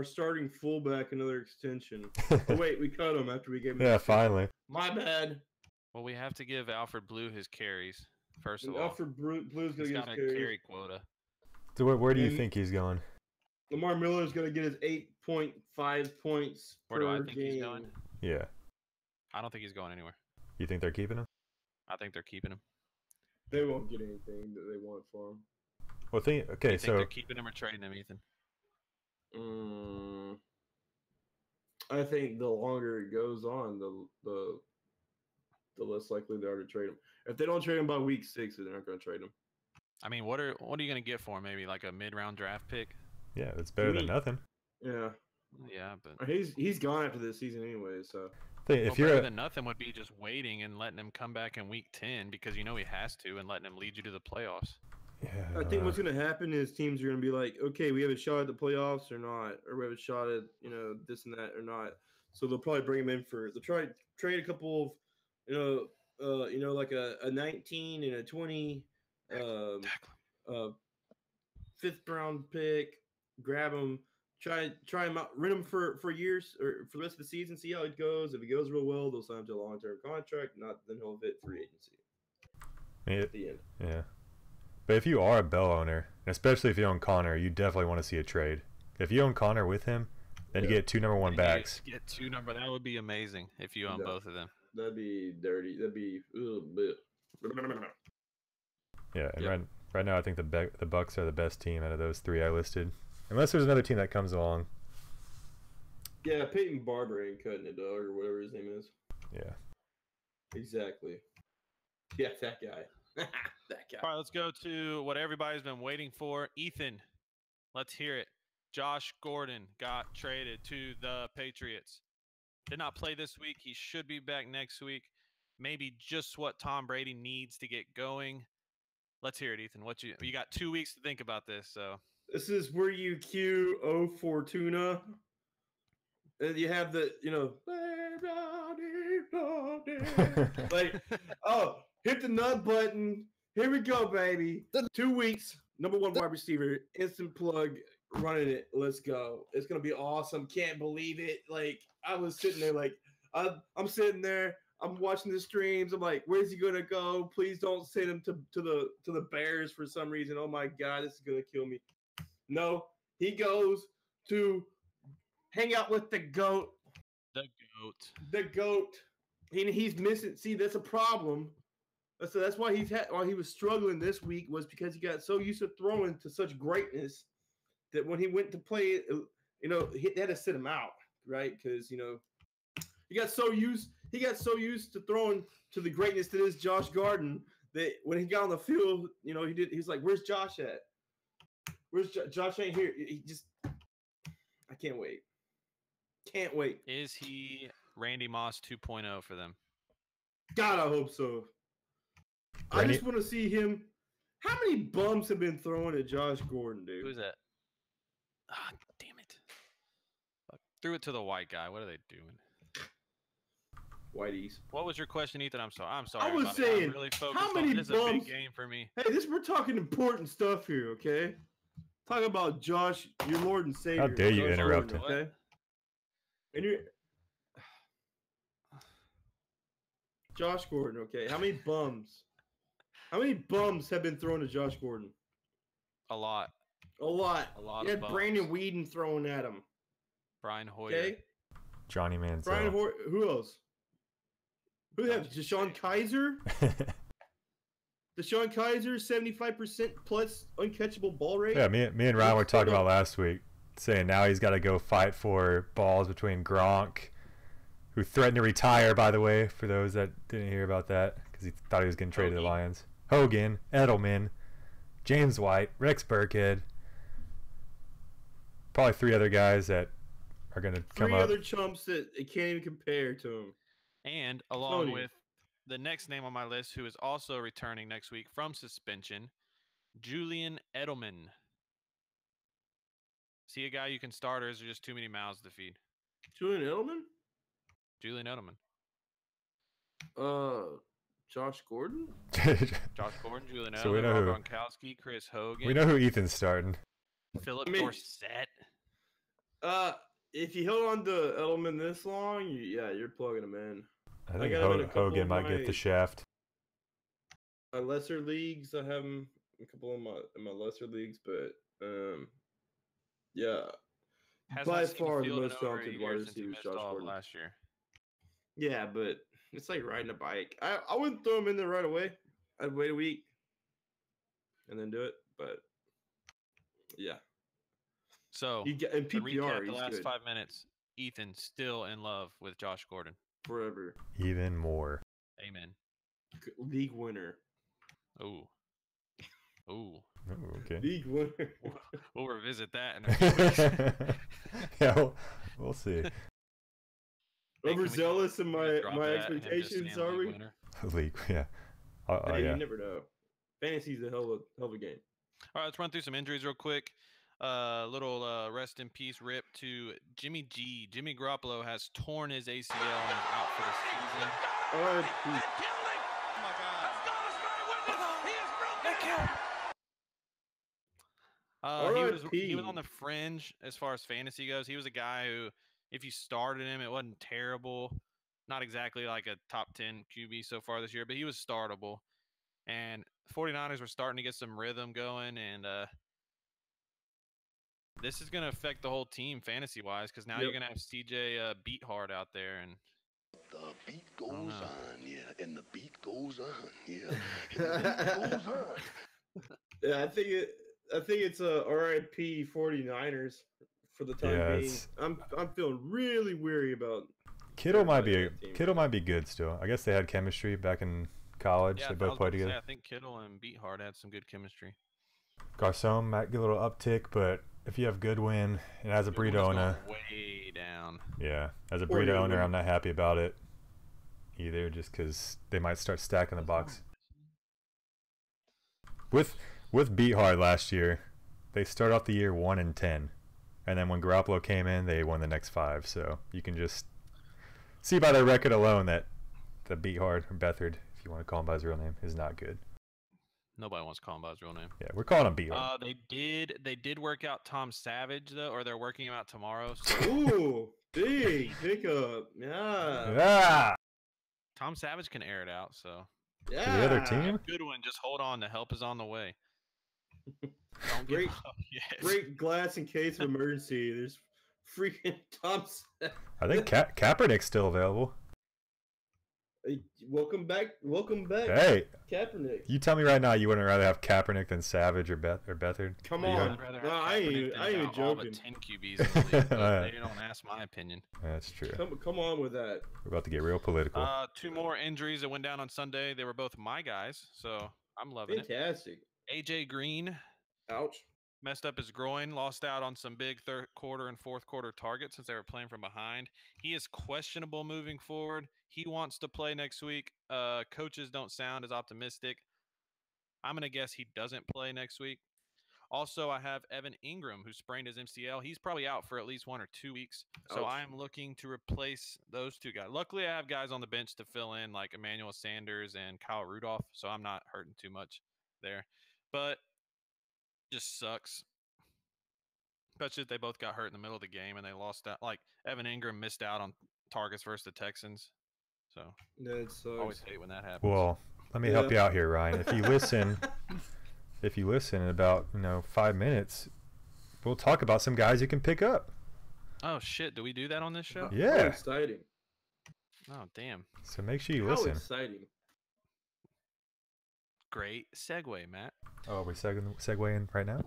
[SPEAKER 3] starting fullback another extension. Oh wait, we cut him after we gave him.
[SPEAKER 4] Yeah, finally.
[SPEAKER 3] My bad.
[SPEAKER 2] Well, we have to give Alfred Blue his carries first of
[SPEAKER 3] And
[SPEAKER 2] all.
[SPEAKER 3] Alfred Blue's gonna
[SPEAKER 2] He's
[SPEAKER 3] get
[SPEAKER 2] got
[SPEAKER 3] his
[SPEAKER 2] a
[SPEAKER 3] carry.
[SPEAKER 2] carry quota.
[SPEAKER 4] So where do you
[SPEAKER 3] And-
[SPEAKER 4] think he's going?
[SPEAKER 3] Lamar Miller's gonna get his 8.5 points
[SPEAKER 2] Where
[SPEAKER 3] per
[SPEAKER 2] do I think
[SPEAKER 3] game.
[SPEAKER 2] he's going?
[SPEAKER 4] Yeah.
[SPEAKER 2] I don't think he's going anywhere.
[SPEAKER 4] You think they're keeping him?
[SPEAKER 2] I think they're keeping him.
[SPEAKER 3] They won't get anything that they want for him.
[SPEAKER 4] Well,
[SPEAKER 2] Do you
[SPEAKER 4] okay,
[SPEAKER 2] think
[SPEAKER 4] so
[SPEAKER 2] they're keeping him or trading him, Ethan?
[SPEAKER 3] I think the longer it goes on, the less likely they are to trade him. If they don't trade him by week 6, they're not going to trade him.
[SPEAKER 2] I mean, what are you gonna get for him? Maybe like a mid-round draft pick?
[SPEAKER 4] yeah, it's better than
[SPEAKER 3] Me.
[SPEAKER 4] nothing.
[SPEAKER 3] Yeah,
[SPEAKER 2] Yeah, but
[SPEAKER 3] he's gone after this season anyway. So
[SPEAKER 4] If
[SPEAKER 2] well,
[SPEAKER 4] you're
[SPEAKER 2] better
[SPEAKER 4] a,
[SPEAKER 2] than nothing would be just waiting and letting him come back in week 10 because you know he has to, and letting him lead you to the playoffs.
[SPEAKER 3] I think what's going to happen is teams are going to be like, okay, we have a shot at the playoffs or not, or we have a shot at this and that or not. So they'll probably bring him in for they'll try to trade a couple of like a 19 and a 20 fifth round pick, grab him, try him out, rent him for years or for the rest of the season, see how it goes. If it goes real well, they'll sign him to a long term contract. Not then he'll hit free agency at the end.
[SPEAKER 4] Yeah. But if you are a Bell owner, and especially if you own Connor, you definitely want to see a trade. If you own Connor with him, then you get 2 number 1 backs.
[SPEAKER 2] Get 2 number. That would be amazing if you own
[SPEAKER 3] Yeah.
[SPEAKER 2] both of them.
[SPEAKER 3] That'd be dirty. That'd be a little bit.
[SPEAKER 4] Yeah, and
[SPEAKER 2] Yeah.
[SPEAKER 4] right now I think the Bucks are the best team out of those 3 I listed. Unless there's another team that comes along.
[SPEAKER 3] Yeah, Peyton Barber ain't cutting it, dog, or whatever his name is.
[SPEAKER 4] Yeah.
[SPEAKER 3] Exactly. Yeah, that guy. That guy.
[SPEAKER 2] All right, let's go to what everybody's been waiting for. Ethan, let's hear it. Josh Gordon got traded to the Patriots. Did not play this week. He should be back next week. Maybe just what Tom Brady needs to get going. Let's hear it, Ethan. You got 2 weeks to think about this, so
[SPEAKER 3] This is where you cue O Fortuna. And you have the, like, oh, hit the nut button. Here we go, baby. 2 weeks, number 1 wide receiver, instant plug, running it. Let's go. It's gonna be awesome. Can't believe it. Like, I was sitting there, like, I'm sitting there. I'm watching the streams. I'm like, where's he gonna go? Please don't send him to the Bears for some reason. Oh my God, this is gonna kill me. No, he goes to hang out with the GOAT.
[SPEAKER 2] the GOAT.
[SPEAKER 3] The GOAT. He's missing. See, that's a problem. So that's why he was struggling this week was because he got so used to throwing to such greatness that when he went to play, they had to sit him out, right? Because he got so used to throwing to the greatness that is Josh Gordon that when he got on the field, he's like, "Where's Josh at? Where's Josh? Ain't here." I can't wait. Can't wait.
[SPEAKER 2] Is he Randy Moss 2.0 for them?
[SPEAKER 3] God, I hope so. I just want to see him. How many bums have been thrown at Josh Gordon, dude?
[SPEAKER 2] Who's that? Ah, damn it. Fuck. Threw it to the white guy. What are they doing?
[SPEAKER 3] Whiteys.
[SPEAKER 2] What was your question, Ethan? I'm sorry.
[SPEAKER 3] I was
[SPEAKER 2] everybody.
[SPEAKER 3] saying,
[SPEAKER 2] I'm really focused
[SPEAKER 3] how many
[SPEAKER 2] on this. Is a
[SPEAKER 3] bums-
[SPEAKER 2] big game for me.
[SPEAKER 3] Hey, we're talking important stuff here, okay? Talk about Josh, your Lord and Savior.
[SPEAKER 4] How dare you
[SPEAKER 3] Josh
[SPEAKER 4] interrupt
[SPEAKER 3] Gordon,
[SPEAKER 2] him.
[SPEAKER 3] okay? And you're Josh Gordon, okay? How many bums? How many bums have been thrown to Josh Gordon?
[SPEAKER 2] A lot.
[SPEAKER 3] A lot.
[SPEAKER 2] A lot
[SPEAKER 3] You
[SPEAKER 2] of
[SPEAKER 3] had
[SPEAKER 2] bums.
[SPEAKER 3] Brandon Whedon thrown at him.
[SPEAKER 2] Brian Hoyer.
[SPEAKER 3] Okay.
[SPEAKER 4] Johnny Manziel.
[SPEAKER 3] Brian Hoyer. Who else? Who they have? Deshaun Kaiser. Deshaun Kaiser, 75% plus uncatchable ball rate.
[SPEAKER 4] Yeah, me and Ryan were talking about last week, saying now he's got to go fight for balls between Gronk, who threatened to retire, by the way, for those that didn't hear about that, because he thought he was getting traded to the Lions. Hogan, Edelman, James White, Rex Burkhead, probably 3 other guys that are going to come
[SPEAKER 3] 3
[SPEAKER 4] up.
[SPEAKER 3] other chumps that it can't even compare to him.
[SPEAKER 2] And along
[SPEAKER 3] Tony.
[SPEAKER 2] with the next name on my list, who is also returning next week from suspension, Julian Edelman. See a guy you can start, or is there just too many mouths to feed?
[SPEAKER 3] Julian Edelman?
[SPEAKER 2] Julian Edelman.
[SPEAKER 3] Josh Gordon?
[SPEAKER 2] Josh Gordon, Julian
[SPEAKER 4] So we
[SPEAKER 2] Edelman,
[SPEAKER 4] know
[SPEAKER 2] Rob
[SPEAKER 4] who-
[SPEAKER 2] Gronkowski, Chris Hogan.
[SPEAKER 4] We know who Ethan's starting.
[SPEAKER 2] Philip
[SPEAKER 3] I mean-
[SPEAKER 2] Dorsett.
[SPEAKER 3] If you held on to Edelman this long, you're plugging him in.
[SPEAKER 4] I think
[SPEAKER 3] got him in a couple
[SPEAKER 4] Hogan
[SPEAKER 3] of
[SPEAKER 4] might get
[SPEAKER 3] my-
[SPEAKER 4] the shaft.
[SPEAKER 3] My lesser leagues, I have him a couple of my lesser leagues, but yeah,
[SPEAKER 2] Hasn't
[SPEAKER 3] by
[SPEAKER 2] seen the
[SPEAKER 3] far the
[SPEAKER 2] field in
[SPEAKER 3] most
[SPEAKER 2] over a
[SPEAKER 3] talented
[SPEAKER 2] year
[SPEAKER 3] wide
[SPEAKER 2] since he
[SPEAKER 3] receiver is
[SPEAKER 2] missed
[SPEAKER 3] Josh
[SPEAKER 2] all of
[SPEAKER 3] Gordon.
[SPEAKER 2] last year.
[SPEAKER 3] Yeah, but it's like riding a bike. I wouldn't throw him in there right away. I'd wait a week and then do it. But yeah,
[SPEAKER 2] So,
[SPEAKER 3] you get in
[SPEAKER 2] to
[SPEAKER 3] PPR.
[SPEAKER 2] recap the
[SPEAKER 3] He's
[SPEAKER 2] last
[SPEAKER 3] good
[SPEAKER 2] 5 minutes, Ethan still in love with Josh Gordon.
[SPEAKER 3] forever.
[SPEAKER 4] Even more.
[SPEAKER 2] Amen.
[SPEAKER 3] League winner.
[SPEAKER 2] Ooh. Ooh.
[SPEAKER 4] Oh, okay.
[SPEAKER 3] League winner.
[SPEAKER 2] We'll revisit that in a few weeks.
[SPEAKER 4] Yeah, we'll see.
[SPEAKER 2] Hey, can we
[SPEAKER 3] Overzealous in my
[SPEAKER 2] drop
[SPEAKER 3] my
[SPEAKER 2] that and just
[SPEAKER 3] expectations,
[SPEAKER 2] say
[SPEAKER 3] are
[SPEAKER 2] league
[SPEAKER 3] we?
[SPEAKER 2] winner?
[SPEAKER 4] League, yeah.
[SPEAKER 3] Hey,
[SPEAKER 4] Yeah.
[SPEAKER 3] you never know. Fantasy's a hell of a game.
[SPEAKER 2] All right, let's run through some injuries real quick. Little rest in peace rip to Jimmy G. Jimmy Garoppolo has torn his ACL and is out for the season.
[SPEAKER 3] R.I.P.
[SPEAKER 2] Oh my God. He was on the fringe as far as fantasy goes. He was a guy who, if you started him, it wasn't terrible. Not exactly like a top 10 QB so far this year, but he was startable. And 49ers were starting to get some rhythm going, and this is going to affect the whole team fantasy-wise because now you're going to have CJ Beathard out there. And
[SPEAKER 5] The beat goes on, yeah, and the beat goes on, yeah, and the beat goes on.
[SPEAKER 3] Yeah, I think it's a R.I.P. 49ers for the time
[SPEAKER 4] Yeah,
[SPEAKER 3] being. I'm feeling really weary about
[SPEAKER 4] Kittle might be
[SPEAKER 3] that team.
[SPEAKER 4] Kittle might be good still. I guess they had chemistry back in college.
[SPEAKER 2] yeah,
[SPEAKER 4] They
[SPEAKER 2] I
[SPEAKER 4] both
[SPEAKER 2] was
[SPEAKER 4] played
[SPEAKER 2] about to say,
[SPEAKER 4] together.
[SPEAKER 2] I think Kittle and Beathard had some good chemistry.
[SPEAKER 4] Garcon might get a little uptick, but if you have Goodwin and as a
[SPEAKER 2] Goodwin
[SPEAKER 4] Breida
[SPEAKER 2] is
[SPEAKER 4] owner,
[SPEAKER 2] going way down.
[SPEAKER 4] yeah, as a
[SPEAKER 3] Poor
[SPEAKER 4] Breida owner,
[SPEAKER 3] Goodwin.
[SPEAKER 4] I'm not happy about it either, just because they might start stacking the box. With Beathard last year, they start off the year 1-10, and then when Garoppolo came in, they won the next 5. So you can just see by their record alone that the Beathard or Bethard, if you want to call him by his real name, is not good.
[SPEAKER 2] Nobody wants to call him by his real name.
[SPEAKER 4] Yeah, we're calling him Beathard.
[SPEAKER 2] They did work out Tom Savage though, or they're working him out tomorrow. So
[SPEAKER 3] Ooh, big pickup. Yeah.
[SPEAKER 4] Yeah.
[SPEAKER 2] Tom Savage can air it out. So
[SPEAKER 3] Yeah.
[SPEAKER 4] To the other team?
[SPEAKER 2] good one. Just hold on. The help is on the way. Don't
[SPEAKER 3] Great-
[SPEAKER 2] give up yet.
[SPEAKER 3] Great glass in case of emergency. There's freaking Thompson.
[SPEAKER 4] I think Kaepernick's still available.
[SPEAKER 3] Welcome back.
[SPEAKER 4] Hey,
[SPEAKER 3] Kaepernick.
[SPEAKER 4] you tell me right now you wouldn't rather have Kaepernick than Savage or Bethard?
[SPEAKER 3] Come
[SPEAKER 4] Are you
[SPEAKER 3] on.
[SPEAKER 2] I'd rather have
[SPEAKER 3] No, I ain't
[SPEAKER 2] Kaepernick than
[SPEAKER 3] even
[SPEAKER 2] about all but
[SPEAKER 3] joking.
[SPEAKER 2] 10 QBs in the league, but they don't ask my opinion.
[SPEAKER 4] That's true.
[SPEAKER 3] Come on with that.
[SPEAKER 4] We're about to get real political.
[SPEAKER 2] 2 more injuries that went down on Sunday. They were both my guys, so I'm loving it.
[SPEAKER 3] Fantastic.
[SPEAKER 2] AJ Green
[SPEAKER 3] Ouch.
[SPEAKER 2] messed up his groin, lost out on some big third quarter and fourth quarter targets since they were playing from behind. He is questionable moving forward. He wants to play next week. Coaches don't sound as optimistic. I'm going to guess he doesn't play next week. Also, I have Evan Ingram, who sprained his MCL. He's probably out for at least 1 or 2 weeks. So
[SPEAKER 3] Ouch.
[SPEAKER 2] I am looking to replace those 2 guys. Luckily, I have guys on the bench to fill in like Emmanuel Sanders and Kyle Rudolph, so I'm not hurting too much there. But just sucks. Especially if they both got hurt in the middle of the game and they lost out. Like Evan Ingram missed out on targets versus the Texans. So
[SPEAKER 3] That sucks.
[SPEAKER 2] always hate when that happens.
[SPEAKER 4] Well, let me help you out here, Ryan. If you listen in about 5 minutes, we'll talk about some guys you can pick up.
[SPEAKER 2] Oh shit, do we do that on this show?
[SPEAKER 3] How
[SPEAKER 4] Yeah.
[SPEAKER 3] exciting.
[SPEAKER 2] Oh damn.
[SPEAKER 4] So make sure you
[SPEAKER 3] How
[SPEAKER 4] listen.
[SPEAKER 3] exciting.
[SPEAKER 2] Great segue, Matt.
[SPEAKER 4] Oh, are we segueing right now?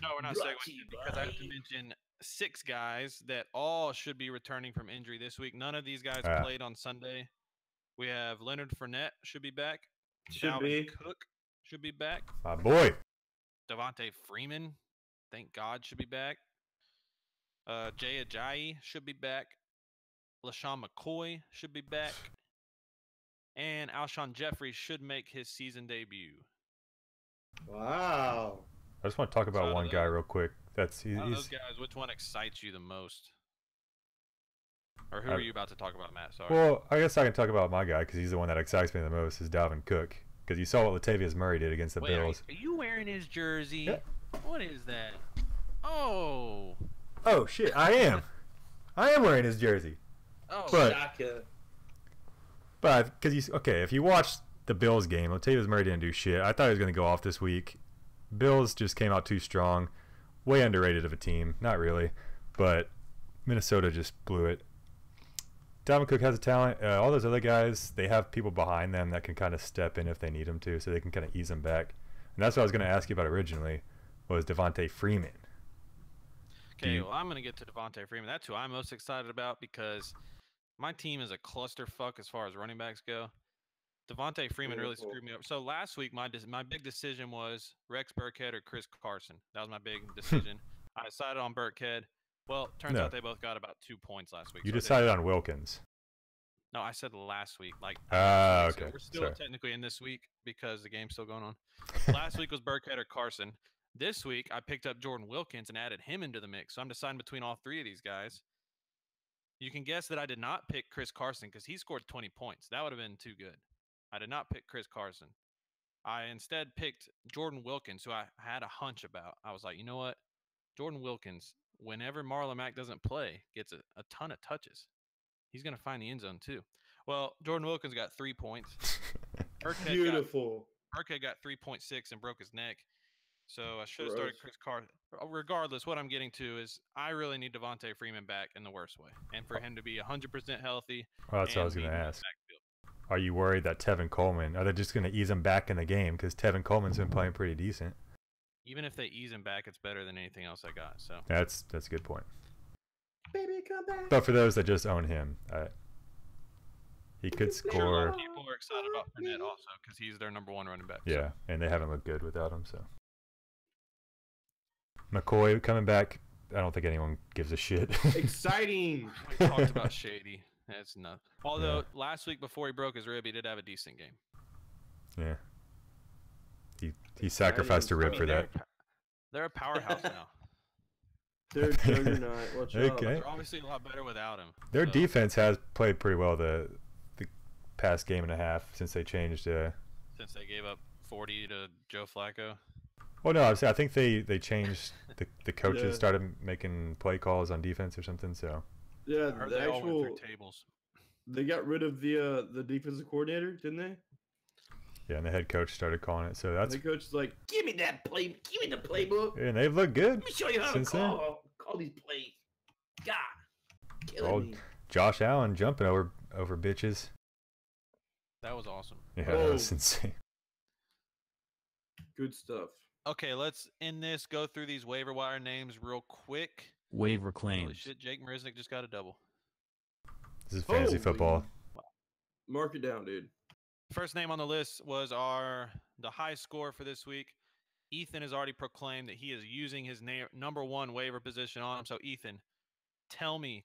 [SPEAKER 2] No, we're not
[SPEAKER 3] Brought to
[SPEAKER 2] segueing
[SPEAKER 3] you
[SPEAKER 2] because I have to
[SPEAKER 3] by-
[SPEAKER 2] mention 6 guys that all should be returning from injury this week. None of these guys
[SPEAKER 4] Ah.
[SPEAKER 2] played on Sunday. We have Leonard Fournette should be back.
[SPEAKER 3] Should
[SPEAKER 2] Dalvin
[SPEAKER 3] be.
[SPEAKER 2] Cook should be back.
[SPEAKER 4] My boy.
[SPEAKER 2] Devontae Freeman, thank God, should be back. Jay Ajayi should be back. LaShawn McCoy should be back. And Alshon Jeffrey should make his season debut.
[SPEAKER 3] Wow.
[SPEAKER 4] I just want to talk about one guy real quick. He's
[SPEAKER 2] those guys, which one excites you the most? Or who are you about to talk about, Matt? Sorry.
[SPEAKER 4] Well, I guess I can talk about my guy because he's the one that excites me the most. Is Dalvin Cook, because you saw what Latavius Murray did against the Bills.
[SPEAKER 2] Are you wearing his jersey?
[SPEAKER 4] Yeah.
[SPEAKER 2] What is that? Oh
[SPEAKER 4] shit! I am wearing his jersey.
[SPEAKER 2] Oh,
[SPEAKER 4] but because if you watch the Bills game, Latavius Murray didn't do shit. I thought he was going to go off this week. Bills just came out too strong. Way underrated of a team. Not really, but Minnesota just blew it. Dalvin Cook has a talent. All those other guys, they have people behind them that can kind of step in if they need them to, so they can kind of ease them back. And that's what I was going to ask you about originally, was Devontae Freeman.
[SPEAKER 2] Okay, well, I'm going to get to Devontae Freeman. That's who I'm most excited about because my team is a clusterfuck as far as running backs go. Devontae Freeman really screwed me up. So last week, my big decision was Rex Burkhead or Chris Carson. That was my big decision. I decided on Burkhead. Well, turns out they both got about 2 points last week.
[SPEAKER 4] You decided on Wilkins.
[SPEAKER 2] No, I said last week.
[SPEAKER 4] Okay.
[SPEAKER 2] We're still technically in this week because the game's still going on. Last week was Burkhead or Carson. This week, I picked up Jordan Wilkins and added him into the mix. So I'm deciding between all three of these guys. You can guess that I did not pick Chris Carson because he scored 20 points. That would have been too good. I did not pick Chris Carson. I instead picked Jordan Wilkins, who I had a hunch about. I was like, you know what? Jordan Wilkins, whenever Marlon Mack doesn't play, gets a ton of touches. He's going to find the end zone too. Well, Jordan Wilkins got 3 points.
[SPEAKER 3] Beautiful.
[SPEAKER 2] Burkhead got 3.6 and broke his neck. So I should have started Chris Carson. Regardless, what I'm getting to is I really need Devontae Freeman back in the worst way. And for him to be 100% healthy.
[SPEAKER 4] Well, that's what I was going to ask. Are you worried that Tevin Coleman, are they just going to ease him back in the game? Because Tevin Coleman's been playing pretty decent.
[SPEAKER 2] Even if they ease him back, it's better than anything else I got. So
[SPEAKER 4] that's a good point.
[SPEAKER 3] Baby, come back.
[SPEAKER 4] But for those that just own him, he could score.
[SPEAKER 2] People are excited about Fournette also because he's their number one running back.
[SPEAKER 4] Yeah, and they haven't looked good without him. So McCoy coming back, I don't think anyone gives a shit.
[SPEAKER 3] Exciting.
[SPEAKER 2] We talked about Shady. That's nuts. Although last week before he broke his rib, he did have a decent game.
[SPEAKER 4] Yeah. He sacrificed a rib for that.
[SPEAKER 2] They're a powerhouse now.
[SPEAKER 3] They're juggernaut. Watch out.
[SPEAKER 2] They're obviously a lot better without him.
[SPEAKER 4] Their defense has played pretty well the past game and a half since they changed.
[SPEAKER 2] Since they gave up 40 to Joe Flacco.
[SPEAKER 4] Well, no, I think they changed the coaches started making play calls on defense or something. So
[SPEAKER 3] yeah,
[SPEAKER 2] the actual tables.
[SPEAKER 3] They got rid of the defensive coordinator, didn't they?
[SPEAKER 4] Yeah, and the head coach started calling it. So that's
[SPEAKER 3] the coach is like, give me the playbook.
[SPEAKER 4] And they've looked good.
[SPEAKER 3] Let me show you how to call these plays. God, killing me.
[SPEAKER 4] Josh Allen jumping over bitches.
[SPEAKER 2] That was awesome.
[SPEAKER 4] Yeah, that was insane.
[SPEAKER 3] Good stuff.
[SPEAKER 2] Okay, let's end this. Go through these waiver wire names real quick.
[SPEAKER 6] Waiver claims.
[SPEAKER 2] Holy shit, Jake Marisnik just got a double.
[SPEAKER 4] This is fantasy football.
[SPEAKER 3] Mark it down, dude.
[SPEAKER 2] First name on the list was the high score for this week. Ethan has already proclaimed that he is using his number one waiver position on him. So, Ethan,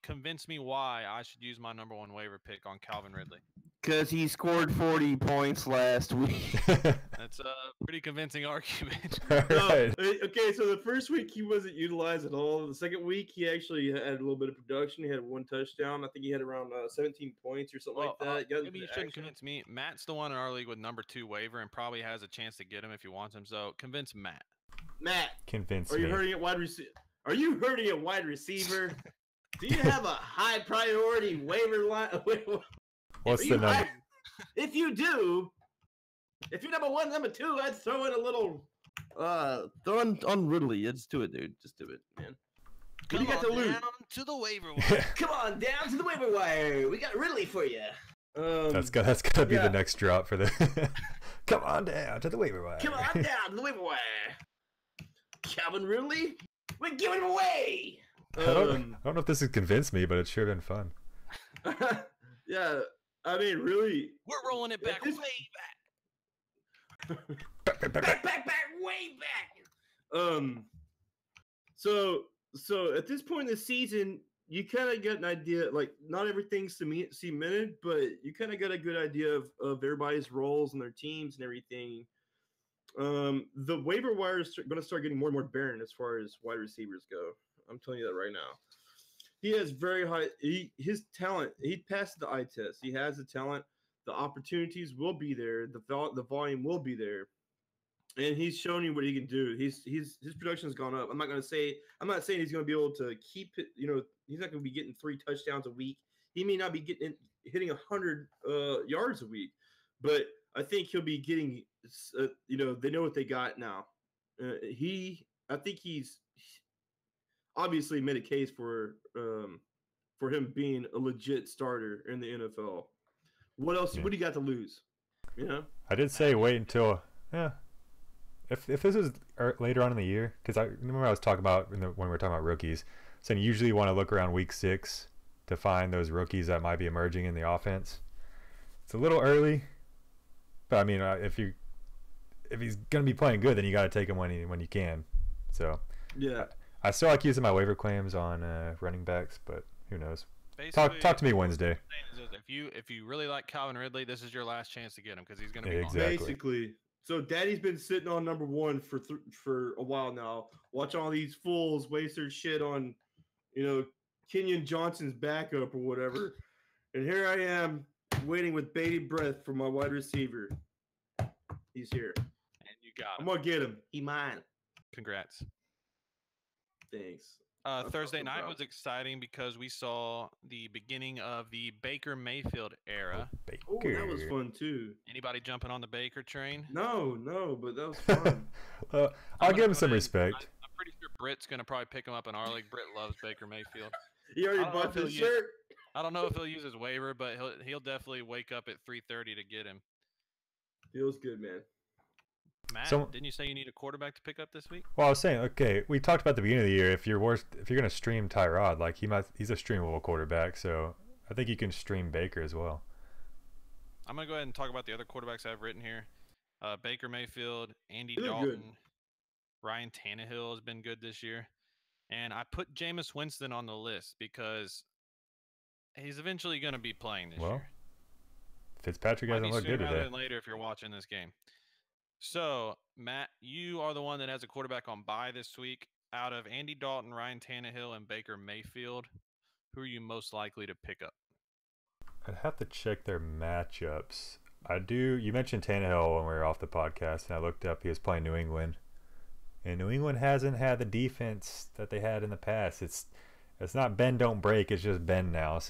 [SPEAKER 2] convince me why I should use my number one waiver pick on Calvin Ridley.
[SPEAKER 7] Because he scored 40 points last week.
[SPEAKER 2] That's a pretty convincing argument.
[SPEAKER 4] Right.
[SPEAKER 3] Okay, so the first week he wasn't utilized at all. The second week he actually had a little bit of production. He had one touchdown. I think he had around 17 points or something like that.
[SPEAKER 2] Maybe you shouldn't convince me. Matt's the one in our league with number 2 waiver and probably has a chance to get him if he wants him. So convince Matt.
[SPEAKER 4] Convince
[SPEAKER 3] me. Are you hurting at wide receiver? Do you have a high priority waiver line?
[SPEAKER 4] What's the number?
[SPEAKER 3] If you do, if you're number 1, number 2, I'd throw in a little.
[SPEAKER 7] Throw on Ridley. Just do it, dude. Just do it, man.
[SPEAKER 2] Come on down to the waiver wire.
[SPEAKER 3] Come on down to the waiver wire. We got Ridley for you.
[SPEAKER 4] That's gotta be the next drop for the. Come on down to the waiver wire.
[SPEAKER 3] Come on down to the waiver wire. Calvin Ridley, we're giving him away.
[SPEAKER 4] I don't know if this has convinced me, but it's sure been fun.
[SPEAKER 3] Yeah, I mean, really.
[SPEAKER 2] We're rolling it back way back.
[SPEAKER 3] back, way back. So at this point in the season, you kind of get an idea. Like, not everything's cemented, but you kind of got a good idea of everybody's roles and their teams and everything. The waiver wire is going to start getting more and more barren as far as wide receivers go. I'm telling you that right now. He has very high. His talent. He passed the eye test. He has the talent. The opportunities will be there. The volume will be there, and he's shown you what he can do. His production has gone up. I'm not saying he's going to be able to keep it. He's not going to be getting 3 touchdowns a week. He may not be hitting 100 yards a week, but I think he'll be getting. They know what they got now. I think he's obviously made a case for him being a legit starter in the NFL. What else?
[SPEAKER 4] Yeah.
[SPEAKER 3] What do you got to lose?
[SPEAKER 4] I did say wait until If this is later on in the year, because I remember I was talking about when we were talking about rookies, saying you usually want to look around week 6 to find those rookies that might be emerging in the offense. It's a little early, but I mean, if he's gonna be playing good, then you got to take him when you can. So
[SPEAKER 3] yeah,
[SPEAKER 4] I still like using my waiver claims on running backs, but who knows?
[SPEAKER 2] Basically,
[SPEAKER 4] Talk to me Wednesday.
[SPEAKER 2] If you really like Calvin Ridley, this is your last chance to get him because he's going to be
[SPEAKER 4] Exactly.
[SPEAKER 3] Basically. So Daddy's been sitting on number 1 for a while now, watching all these fools waste their shit on, Kenyon Johnson's backup or whatever, and here I am waiting with bated breath for my wide receiver. He's here,
[SPEAKER 2] and you got him.
[SPEAKER 3] I'm gonna get him. He mine.
[SPEAKER 2] Congrats.
[SPEAKER 3] Thanks.
[SPEAKER 2] Thursday night was exciting because we saw the beginning of the Baker Mayfield era.
[SPEAKER 3] Oh, that was fun too.
[SPEAKER 2] Anybody jumping on the Baker train?
[SPEAKER 3] No, but that was fun.
[SPEAKER 4] I'll give him some respect.
[SPEAKER 2] I'm pretty sure Britt's going to probably pick him up in our league. Britt loves Baker Mayfield.
[SPEAKER 3] He already bought the shirt.
[SPEAKER 2] I don't know if he'll use his waiver, but he'll definitely wake up at 3:30 to get him.
[SPEAKER 3] Feels good, man.
[SPEAKER 2] Matt, didn't you say you need a quarterback to pick up this week?
[SPEAKER 4] Well, I was saying, okay, we talked about at the beginning of the year. If you're gonna stream Tyrod, like he's a streamable quarterback, so I think you can stream Baker as well.
[SPEAKER 2] I'm gonna go ahead and talk about the other quarterbacks I've written here. Baker Mayfield, Andy
[SPEAKER 3] They're
[SPEAKER 2] Dalton,
[SPEAKER 3] good.
[SPEAKER 2] Ryan Tannehill has been good this year, and I put Jameis Winston on the list because he's eventually gonna be playing this year.
[SPEAKER 4] Fitzpatrick hasn't looked good today.
[SPEAKER 2] Later, if you're watching this game. So, Matt, you are the one that has a quarterback on bye this week. Out of Andy Dalton, Ryan Tannehill, and Baker Mayfield, who are you most likely to pick up?
[SPEAKER 4] I'd have to check their matchups. I do. You mentioned Tannehill when we were off the podcast, and I looked up. He was playing New England, and New England hasn't had the defense that they had in the past. It's not bend don't break. It's just bend now.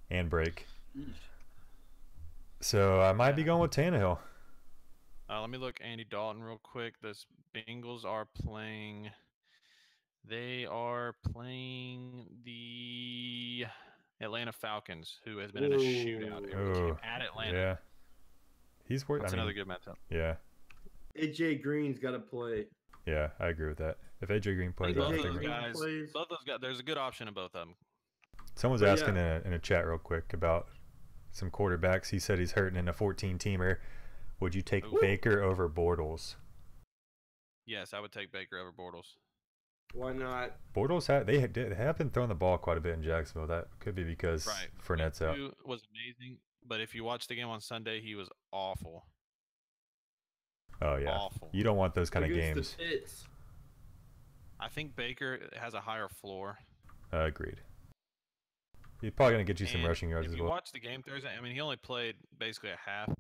[SPEAKER 4] And break. So I might be going with Tannehill.
[SPEAKER 2] Let me look Andy Dalton real quick. The Bengals are playing. They are playing the Atlanta Falcons, who has been in a shootout every game at Atlanta.
[SPEAKER 4] Yeah, he's worth.
[SPEAKER 2] That's another good matchup.
[SPEAKER 4] Yeah.
[SPEAKER 3] AJ Green's got to play.
[SPEAKER 4] Yeah, I agree with that. If AJ Green plays,
[SPEAKER 2] both those guys, there's a good option in both of them.
[SPEAKER 4] Someone's asking in a chat real quick about some quarterbacks. He said he's hurting in a 14-teamer. Would you take Baker over Bortles?
[SPEAKER 2] Yes, I would take Baker over Bortles.
[SPEAKER 3] Why not?
[SPEAKER 4] Bortles have been throwing the ball quite a bit in Jacksonville. That could be because Fournette's out.
[SPEAKER 2] Was amazing, but if you watch the game on Sunday, he was awful.
[SPEAKER 4] Oh yeah,
[SPEAKER 2] awful.
[SPEAKER 4] You don't want those kind of games.
[SPEAKER 2] I think Baker has a higher floor.
[SPEAKER 4] Agreed. He's probably gonna get you some rushing yards as well.
[SPEAKER 2] If you watch the game Thursday, I mean, he only played basically a half.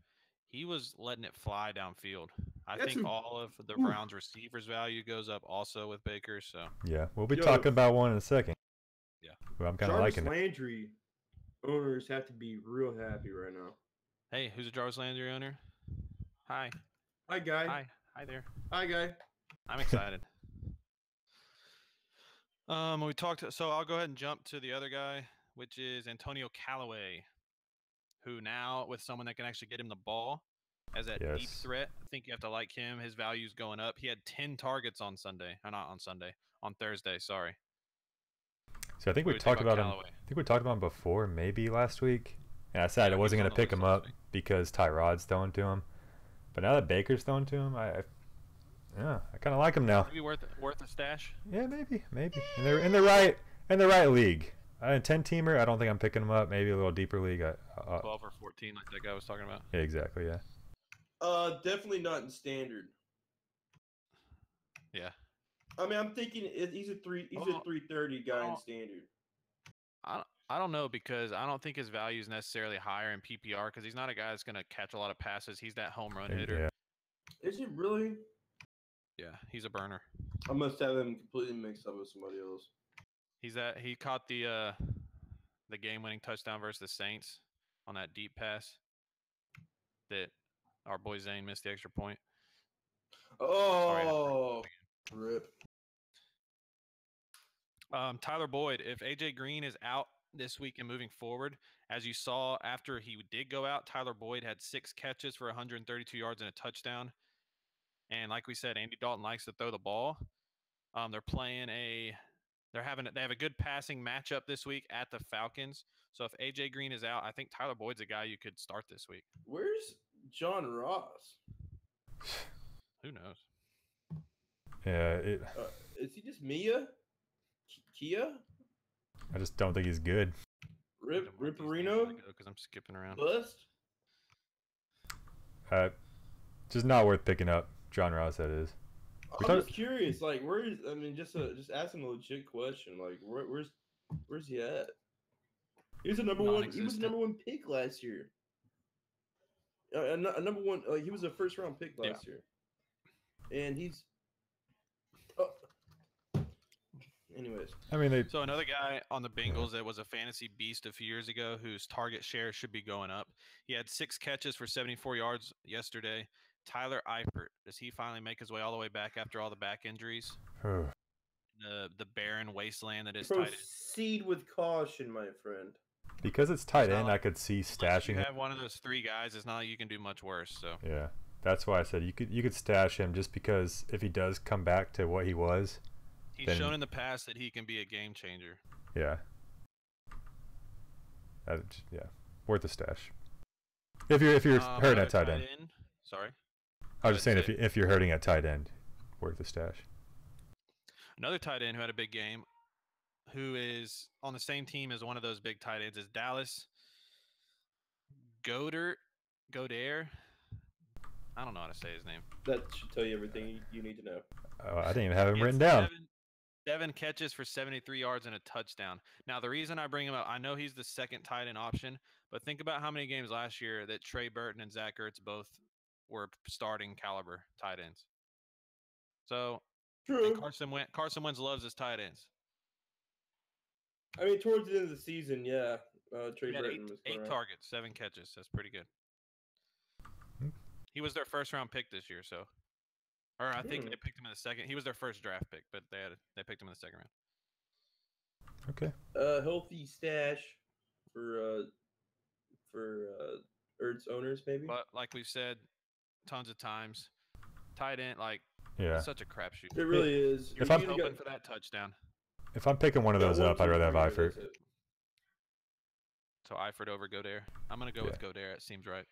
[SPEAKER 2] He was letting it fly downfield. I think all of the Browns' receivers' value goes up also with Baker. So
[SPEAKER 4] yeah, we'll be talking about one in a second.
[SPEAKER 2] Yeah,
[SPEAKER 4] well, I'm kind of liking
[SPEAKER 3] Landry owners have to be real happy right now.
[SPEAKER 2] Hey, who's a Jarvis Landry owner? Hi,
[SPEAKER 3] guy.
[SPEAKER 2] Hi there.
[SPEAKER 3] Hi, guy.
[SPEAKER 2] I'm excited. We talked. So I'll go ahead and jump to the other guy, which is Antonio Callaway, who now with someone that can actually get him the ball as that deep threat. I think you have to like him. His value's going up. He had 10 targets on Thursday. Sorry.
[SPEAKER 4] So I think we talked about him. I think we talked about him before, maybe last week. And I said I wasn't going to pick him up because Tyrod's throwing to him. But now that Baker's throwing to him, I kind of like him now.
[SPEAKER 2] Maybe worth a stash.
[SPEAKER 4] Yeah, maybe. And they're in the right league. In a 10-teamer, I don't think I'm picking him up. Maybe a little deeper league.
[SPEAKER 2] 12 or 14, like that guy was talking about.
[SPEAKER 4] Yeah, exactly. Yeah.
[SPEAKER 3] Definitely not in standard.
[SPEAKER 2] Yeah.
[SPEAKER 3] I mean, I'm thinking he's a 330 guy in standard.
[SPEAKER 2] I don't know because I don't think his value is necessarily higher in PPR because he's not a guy that's going to catch a lot of passes. He's that home run hitter.
[SPEAKER 4] Yeah.
[SPEAKER 3] Is it really?
[SPEAKER 2] Yeah, he's a burner.
[SPEAKER 3] I must have him completely mixed up with somebody else.
[SPEAKER 2] He caught the game-winning touchdown versus the Saints on that deep pass that our boy Zane missed the extra point.
[SPEAKER 3] Oh, rip.
[SPEAKER 2] Tyler Boyd, if AJ Green is out this week and moving forward, as you saw after he did go out, Tyler Boyd had 6 catches for 132 yards and a touchdown. And like we said, Andy Dalton likes to throw the ball. They have a good passing matchup this week at the Falcons. So if AJ Green is out, I think Tyler Boyd's a guy you could start this week.
[SPEAKER 3] Where's John Ross?
[SPEAKER 2] Who knows?
[SPEAKER 4] Yeah.
[SPEAKER 3] Is he just Mia? Kia?
[SPEAKER 4] I just don't think he's good.
[SPEAKER 3] Ripperino?
[SPEAKER 2] Because I'm skipping around.
[SPEAKER 3] Bust?
[SPEAKER 4] Just not worth picking up. John Ross, that is.
[SPEAKER 3] I'm just curious, like, just asking a legit question, like, where's he at? He was the number one. He was the number 1 pick last year. A number 1. He was a first round pick last year, and he's. Anyways,
[SPEAKER 4] I mean,
[SPEAKER 2] so another guy on the Bengals that was a fantasy beast a few years ago, whose target share should be going up. He had 6 catches for 74 yards yesterday. Tyler Eifert, does he finally make his way all the way back after all the back injuries? The barren wasteland that is tight end.
[SPEAKER 3] Proceed with caution, my friend.
[SPEAKER 4] Because it's tight end, I could see stashing.
[SPEAKER 2] You have one of those 3 guys. It's not like you can do much worse. So
[SPEAKER 4] yeah, that's why I said you could stash him just because if he does come back to what he was,
[SPEAKER 2] he's shown in the past that he can be a game changer.
[SPEAKER 4] Yeah. Yeah, worth a stash. If you're hurting at tight end.
[SPEAKER 2] Sorry.
[SPEAKER 4] I was just saying if you're hurting at tight end, worth a stash.
[SPEAKER 2] Another tight end who had a big game, who is on the same team as one of those big tight ends, is Dallas Goedert. I don't know how to say his name.
[SPEAKER 3] That should tell you everything you need to know.
[SPEAKER 4] Oh, I didn't even have him written down.
[SPEAKER 2] 7 catches for 73 yards and a touchdown. Now, the reason I bring him up, I know he's the second tight end option, but think about how many games last year that Trey Burton and Zach Ertz both were starting caliber tight ends. So,
[SPEAKER 3] true.
[SPEAKER 2] Carson Wentz loves his tight ends.
[SPEAKER 3] I mean, towards the end of the season, yeah. Trey Burton was
[SPEAKER 2] 8 targets, 7 catches. That's pretty good. He was their first round pick this year, so. Or I think they picked him in the second. He was their first draft pick, but they picked him in the second round.
[SPEAKER 4] Okay.
[SPEAKER 3] Healthy stash for Ertz owners, maybe.
[SPEAKER 2] But like we've said tons of times, tight end, it's such a crapshoot.
[SPEAKER 3] It really is.
[SPEAKER 2] If I'm hoping for that touchdown.
[SPEAKER 4] If I'm picking one of those up, I'd rather have Eifert.
[SPEAKER 2] So Eifert over Goedert. I'm gonna go with Goedert. It seems right.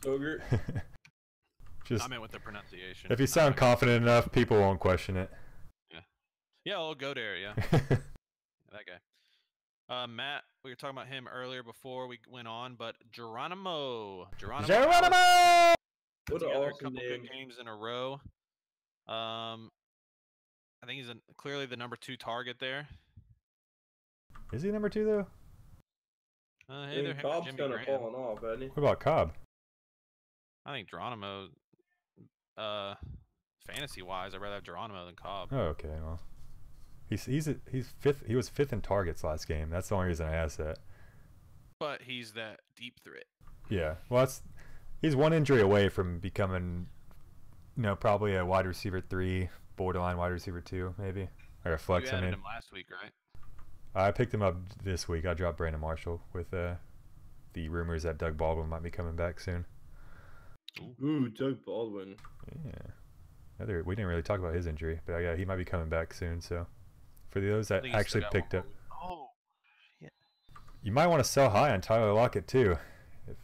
[SPEAKER 3] Ogre.
[SPEAKER 2] I meant with the pronunciation.
[SPEAKER 4] If you sound confident enough, people won't question it.
[SPEAKER 2] Yeah, I'll go there. Yeah, that guy. Matt, we were talking about him earlier before we went on, but Geronimo.
[SPEAKER 4] What
[SPEAKER 3] an
[SPEAKER 2] a
[SPEAKER 3] awesome
[SPEAKER 2] couple
[SPEAKER 3] name.
[SPEAKER 2] good games in a row. I think he's clearly the number 2 target there.
[SPEAKER 4] Is he number 2 though?
[SPEAKER 3] Cobb's kind of falling off, hasn't he?
[SPEAKER 4] What about Cobb?
[SPEAKER 2] I think Geronimo, fantasy wise, I'd rather have Geronimo than Cobb.
[SPEAKER 4] Oh, okay. Well, he's fifth. He was 5th in targets last game. That's the only reason I asked that.
[SPEAKER 2] But he's that deep threat.
[SPEAKER 4] Yeah. Well, he's one injury away from becoming, probably a wide receiver 3, borderline wide receiver 2, maybe, or a flex.
[SPEAKER 2] You added him last week, right?
[SPEAKER 4] I picked him up this week. I dropped Brandon Marshall with the rumors that Doug Baldwin might be coming back soon.
[SPEAKER 3] Ooh, Doug Baldwin.
[SPEAKER 4] Yeah. We didn't really talk about his injury, but yeah, he might be coming back soon. So, for those that actually picked up, you might want to sell high on Tyler Lockett too, if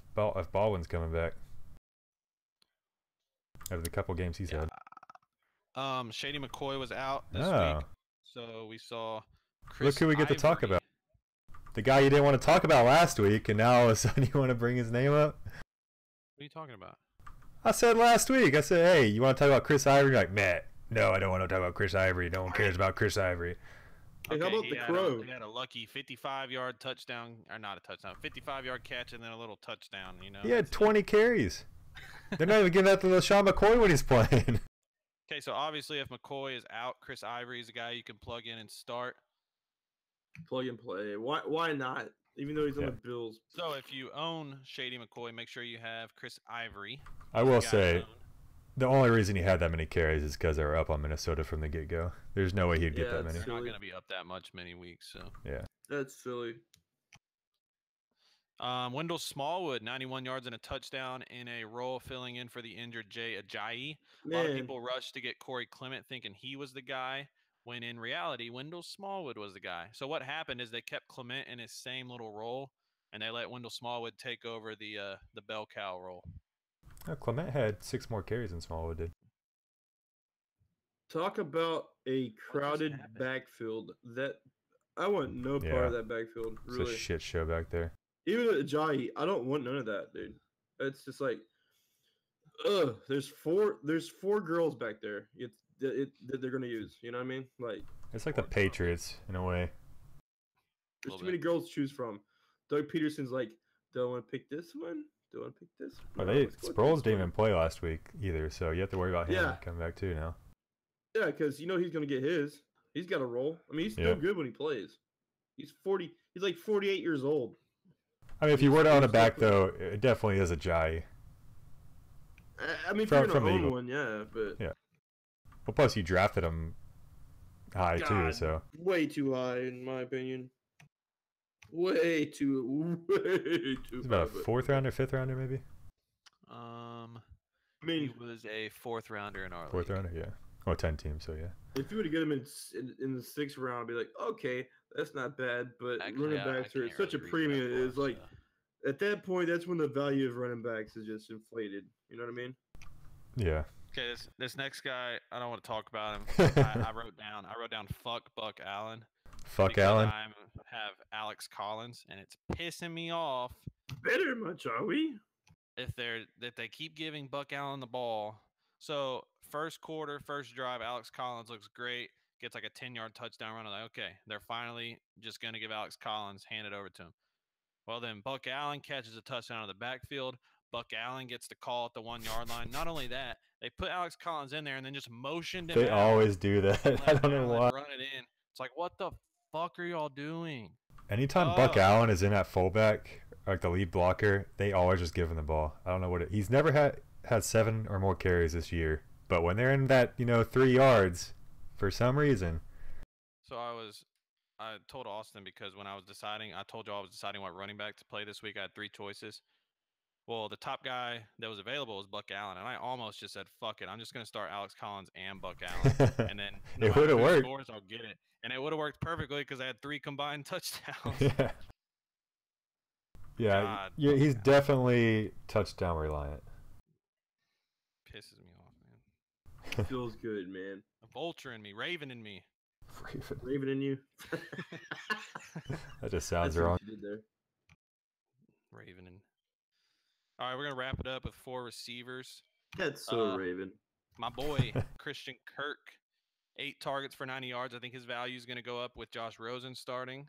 [SPEAKER 4] Baldwin's coming back. Out of the couple games he's had.
[SPEAKER 2] Shady McCoy was out this week, so we saw.
[SPEAKER 4] Look who we get to talk about. The guy you didn't want to talk about last week, and now all of a sudden you want to bring his name up.
[SPEAKER 2] What are you talking about?
[SPEAKER 4] I said last week. I said, hey, you want to talk about Chris Ivory? You're like, Matt, no, I don't want to talk about Chris Ivory. No one cares about Chris Ivory.
[SPEAKER 3] Hey, how about the Crow?
[SPEAKER 2] He had a lucky 55-yard touchdown, or not a touchdown, 55-yard catch, and then a little touchdown. You know.
[SPEAKER 4] He had 20 carries. They're not even giving that to LaShawn McCoy when he's playing.
[SPEAKER 2] Okay, so obviously if McCoy is out, Chris Ivory is a guy you can plug in and start.
[SPEAKER 3] Plug and play. Why not? Even though he's on the Bills.
[SPEAKER 2] So if you own Shady McCoy, make sure you have Chris Ivory.
[SPEAKER 4] I will say, the only reason he had that many carries is because they were up on Minnesota from the get-go. There's no way he'd get that many.
[SPEAKER 2] They're not going to be up that much many weeks. So
[SPEAKER 4] yeah,
[SPEAKER 3] that's silly.
[SPEAKER 2] Wendell Smallwood, 91 yards and a touchdown in a role filling in for the injured Jay Ajayi. A lot of people rushed to get Corey Clement thinking he was the guy, when in reality, Wendell Smallwood was the guy. So what happened is they kept Clement in his same little role, and they let Wendell Smallwood take over the bell cow role.
[SPEAKER 4] Oh, Clement had 6 more carries than Smallwood did.
[SPEAKER 3] Talk about a crowded backfield. That I want no part of that backfield. Really,
[SPEAKER 4] it's a shit show back there.
[SPEAKER 3] Even Ajayi, I don't want none of that, dude. It's just like, there's four girls back there. That they're gonna use. You know what I mean? Like
[SPEAKER 4] it's like the Patriots in a way.
[SPEAKER 3] There's too many girls to choose from. Doug Peterson's like, do I want to pick this one? Do I want to pick this one?
[SPEAKER 4] Sproles didn't even play last week either, so you have to worry about him coming back too now.
[SPEAKER 3] Yeah, because you know he's gonna get his. He's got a role. I mean, he's still good when he plays. He's 40. He's like 48 years old.
[SPEAKER 4] I mean, if you were to own a back though, it definitely is Ajayi.
[SPEAKER 3] I mean, if you're gonna own one, but
[SPEAKER 4] yeah. Well, plus you drafted him high too, so
[SPEAKER 3] way too high in my opinion. Way too.
[SPEAKER 4] He's about a 4th rounder, 5th rounder, maybe.
[SPEAKER 2] I mean, he was a 4th rounder in our
[SPEAKER 4] 4th rounder, yeah. Well, 10 teams, so yeah.
[SPEAKER 3] If you would have get him in the 6th round, I'd be like, okay, that's not bad. But running backs are such a premium. It's like at that point, that's when the value of running backs is just inflated. You know what I mean?
[SPEAKER 4] Yeah.
[SPEAKER 2] Okay, this next guy, I don't want to talk about him. I wrote down fuck Buck Allen.
[SPEAKER 4] Fuck Allen.
[SPEAKER 2] I have Alex Collins, and it's pissing me off.
[SPEAKER 3] Better much, are we?
[SPEAKER 2] If they keep giving Buck Allen the ball. So first quarter, first drive, Alex Collins looks great. Gets like a 10-yard touchdown run. I'm like, okay, they're finally just gonna give Alex Collins, hand it over to him. Well, then Buck Allen catches a touchdown out of the backfield. Buck Allen gets the call at the 1-yard line. Not only that, they put Alex Collins in there and then just motioned him.
[SPEAKER 4] They always do that. I don't know why.
[SPEAKER 2] Run it in. It's like, what the fuck are y'all doing?
[SPEAKER 4] Anytime Buck Allen is in at fullback, like the lead blocker, they always just give him the ball. I don't know what he's never had 7 or more carries this year. But when they're in that, 3 yards, for some reason.
[SPEAKER 2] So I told Austin because when I was deciding, I told you I was deciding what running back to play this week. I had 3 choices. Well, the top guy that was available was Buck Allen, and I almost just said, fuck it. I'm just going to start Alex Collins and Buck Allen. And then
[SPEAKER 4] it would have worked.
[SPEAKER 2] Scores, I'll get it. And it would have worked perfectly because I had 3 combined touchdowns.
[SPEAKER 4] Yeah. Yeah, he's definitely touchdown reliant.
[SPEAKER 2] Pisses me off, man.
[SPEAKER 3] Feels good, man.
[SPEAKER 2] A vulture in me, raven in me.
[SPEAKER 3] Raven in you.
[SPEAKER 4] That just sounds wrong.
[SPEAKER 3] What you did there.
[SPEAKER 2] Raven in. All right, we're gonna wrap it up with 4 receivers.
[SPEAKER 3] That's so Raven.
[SPEAKER 2] My boy Christian Kirk, 8 targets for 90 yards. I think his value is gonna go up with Josh Rosen starting.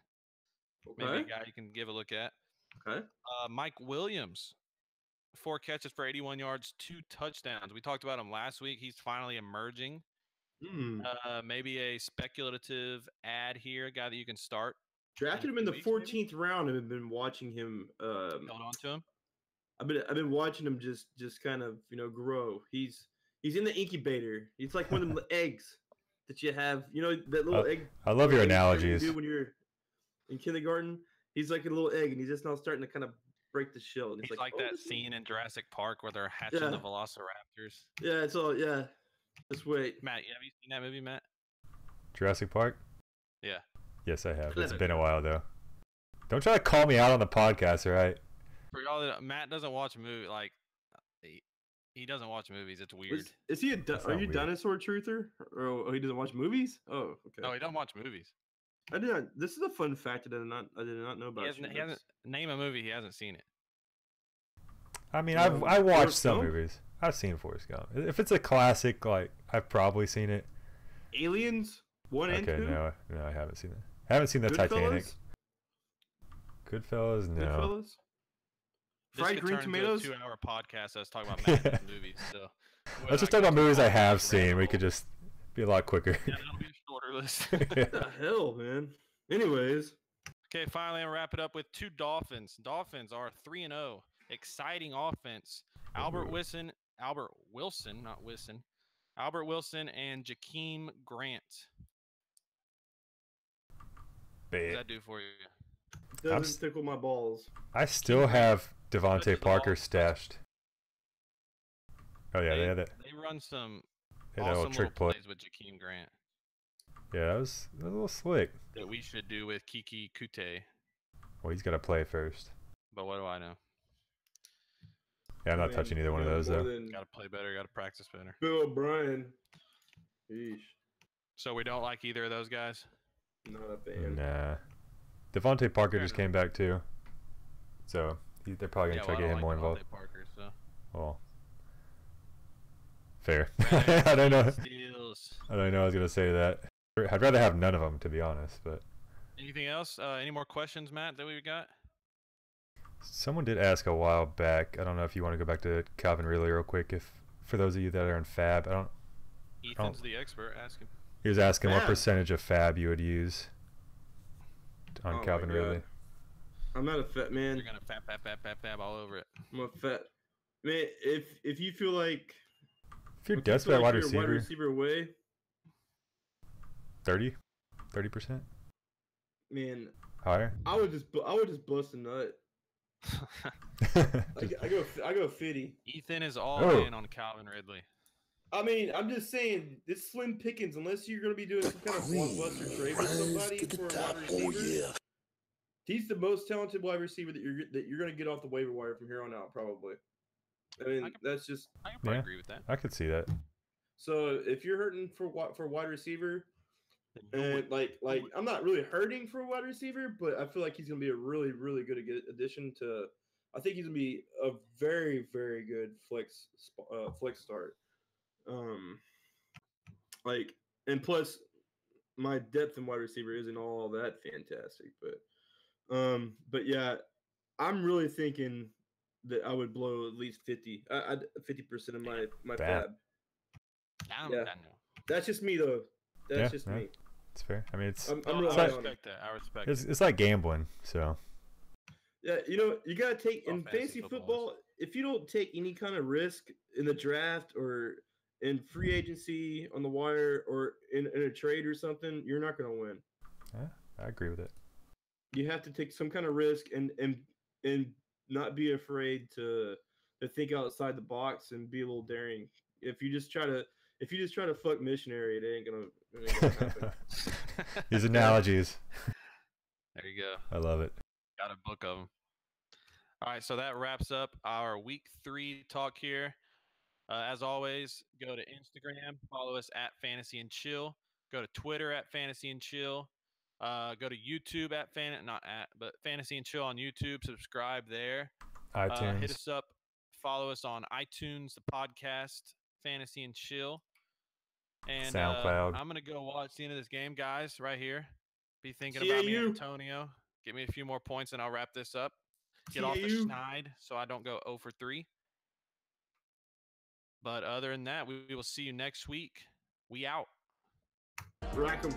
[SPEAKER 3] Okay.
[SPEAKER 2] Maybe a guy you can give a look at.
[SPEAKER 3] Okay.
[SPEAKER 2] Mike Williams, 4 catches for 81 yards, 2 touchdowns. We talked about him last week. He's finally emerging. Maybe a speculative ad here, a guy that you can start.
[SPEAKER 3] Drafted him in the 14th round and have been watching him.
[SPEAKER 2] Going on to him.
[SPEAKER 3] I've been watching him just kind of grow. He's in the incubator. He's like one of them eggs that you have. That little egg.
[SPEAKER 4] I love your analogies.
[SPEAKER 3] You do when you're in kindergarten. He's like a little egg, and he's just now starting to kind of break the shell. And
[SPEAKER 2] he's like that scene in Jurassic Park where they're hatching the velociraptors.
[SPEAKER 3] Yeah, it's all Just wait.
[SPEAKER 2] Matt, have you seen that movie, Matt?
[SPEAKER 4] Jurassic Park?
[SPEAKER 2] Yeah.
[SPEAKER 4] Yes, I have. It's been a while though. Don't try to call me out on the podcast, all right?
[SPEAKER 2] For y'all that Matt doesn't watch movies, like he doesn't watch movies. It's weird.
[SPEAKER 3] Is he are you a dinosaur truther? Or he doesn't watch movies? Oh, okay.
[SPEAKER 2] No, he doesn't watch movies.
[SPEAKER 3] I did not. This is a fun fact I did not know about.
[SPEAKER 2] He hasn't name a movie. He hasn't seen it.
[SPEAKER 4] I mean, I watched some movies. I've seen Forrest Gump. If it's a classic, like I've probably seen it.
[SPEAKER 3] Aliens 1 and 2.
[SPEAKER 4] Okay, no, I haven't seen it. I haven't seen the Titanic. Goodfellas, no.
[SPEAKER 3] Goodfellas. Fried green tomatoes.
[SPEAKER 2] This could turn into a 2-hour podcast. Us talking about Madden movies. So
[SPEAKER 4] let's just talk about movies I have seen. We could just be a lot quicker.
[SPEAKER 2] Yeah, that'll be a shorter list.
[SPEAKER 3] What the hell, man? Anyways.
[SPEAKER 2] Okay, finally, I'll wrap it up with 2 Dolphins. Dolphins are 3-0. Exciting offense. Albert Wilson, not Wilson. Albert Wilson and Jakeem Grant. What does that do for you?
[SPEAKER 3] Doesn't tickle my balls.
[SPEAKER 4] I still have Devontae Parker stashed. Oh yeah, they had that.
[SPEAKER 2] They run some
[SPEAKER 4] awesome trick play
[SPEAKER 2] plays with Jakeem Grant.
[SPEAKER 4] Yeah, that was a little slick.
[SPEAKER 2] That we should do with Kiki Kute.
[SPEAKER 4] Well, he's got to play first.
[SPEAKER 2] But what do I know?
[SPEAKER 4] Yeah, I'm not touching either one of those though.
[SPEAKER 2] Got to play better. Got to practice better.
[SPEAKER 3] Bill O'Brien. Yeesh.
[SPEAKER 2] So we don't like either of those guys?
[SPEAKER 3] Not a fan.
[SPEAKER 4] Nah. Devontae Parker just came back too. So they're probably going to try to get him more involved.
[SPEAKER 2] Parker, so.
[SPEAKER 4] Well, fair. I don't know. I don't know I was going to say that. I'd rather have none of them, to be honest. But
[SPEAKER 2] anything else? Any more questions, Matt, that we got?
[SPEAKER 4] Someone did ask a while back. I don't know if you want to go back to Calvin Ridley real quick. If for those of you that are in Fab,
[SPEAKER 2] Ethan's the expert. Ask him.
[SPEAKER 4] He was asking what percentage of Fab you would use on Calvin Ridley.
[SPEAKER 3] I'm not a fat man.
[SPEAKER 2] You're gonna fab all over it.
[SPEAKER 3] I'm a fat man. If you feel like
[SPEAKER 4] if you're desperate wide receiver
[SPEAKER 3] away,
[SPEAKER 4] 30%.
[SPEAKER 3] Man,
[SPEAKER 4] higher.
[SPEAKER 3] I would just bust a nut. I go 50.
[SPEAKER 2] Ethan is all in on Calvin Ridley.
[SPEAKER 3] I mean, I'm just saying, this slim pickings, unless you're going to be doing some kind of blockbuster trade with somebody for a wide receiver. He's the most talented wide receiver that you're going to get off the waiver wire from here on out, probably. I mean, that's just.
[SPEAKER 2] I can probably agree with that.
[SPEAKER 4] I could see that.
[SPEAKER 3] So if you're hurting for wide receiver, and like I'm not really hurting for a wide receiver, but I feel like he's going to be a really, really good addition to. I think he's going to be a very, very good flex start. And plus my depth in wide receiver isn't all that fantastic, but yeah, I'm really thinking that I would blow at least 50% of my fab. Yeah. That's just me though. That's just me.
[SPEAKER 4] It's fair. I mean,
[SPEAKER 2] I respect that. I respect it.
[SPEAKER 4] It's like gambling, so.
[SPEAKER 3] Yeah, you gotta take in fantasy football. If you don't take any kind of risk in the draft or in free agency on the wire or in a trade or something, you're not going to win.
[SPEAKER 4] Yeah, I agree with it.
[SPEAKER 3] You have to take some kind of risk and not be afraid to think outside the box and be a little daring. If you just try to fuck missionary, it ain't gonna happen.
[SPEAKER 4] These analogies.
[SPEAKER 2] There you go.
[SPEAKER 4] I love it.
[SPEAKER 2] Got a book of them. All right, so that wraps up our week 3 talk here. As always, go to Instagram, follow us at Fantasy and Chill. Go to Twitter at Fantasy and Chill. Go to YouTube at Fantasy and Chill on YouTube. Subscribe there.
[SPEAKER 4] iTunes.
[SPEAKER 2] Hit us up. Follow us on iTunes, the podcast, Fantasy and Chill. And
[SPEAKER 4] SoundCloud.
[SPEAKER 2] I'm gonna go watch the end of this game, guys. Right here. Be thinking about me, Antonio. Give me a few more points, and I'll wrap this up. Get off the schneid so I don't go 0 for 3. But other than that, we will see you next week. We out.
[SPEAKER 3] Rack 'em.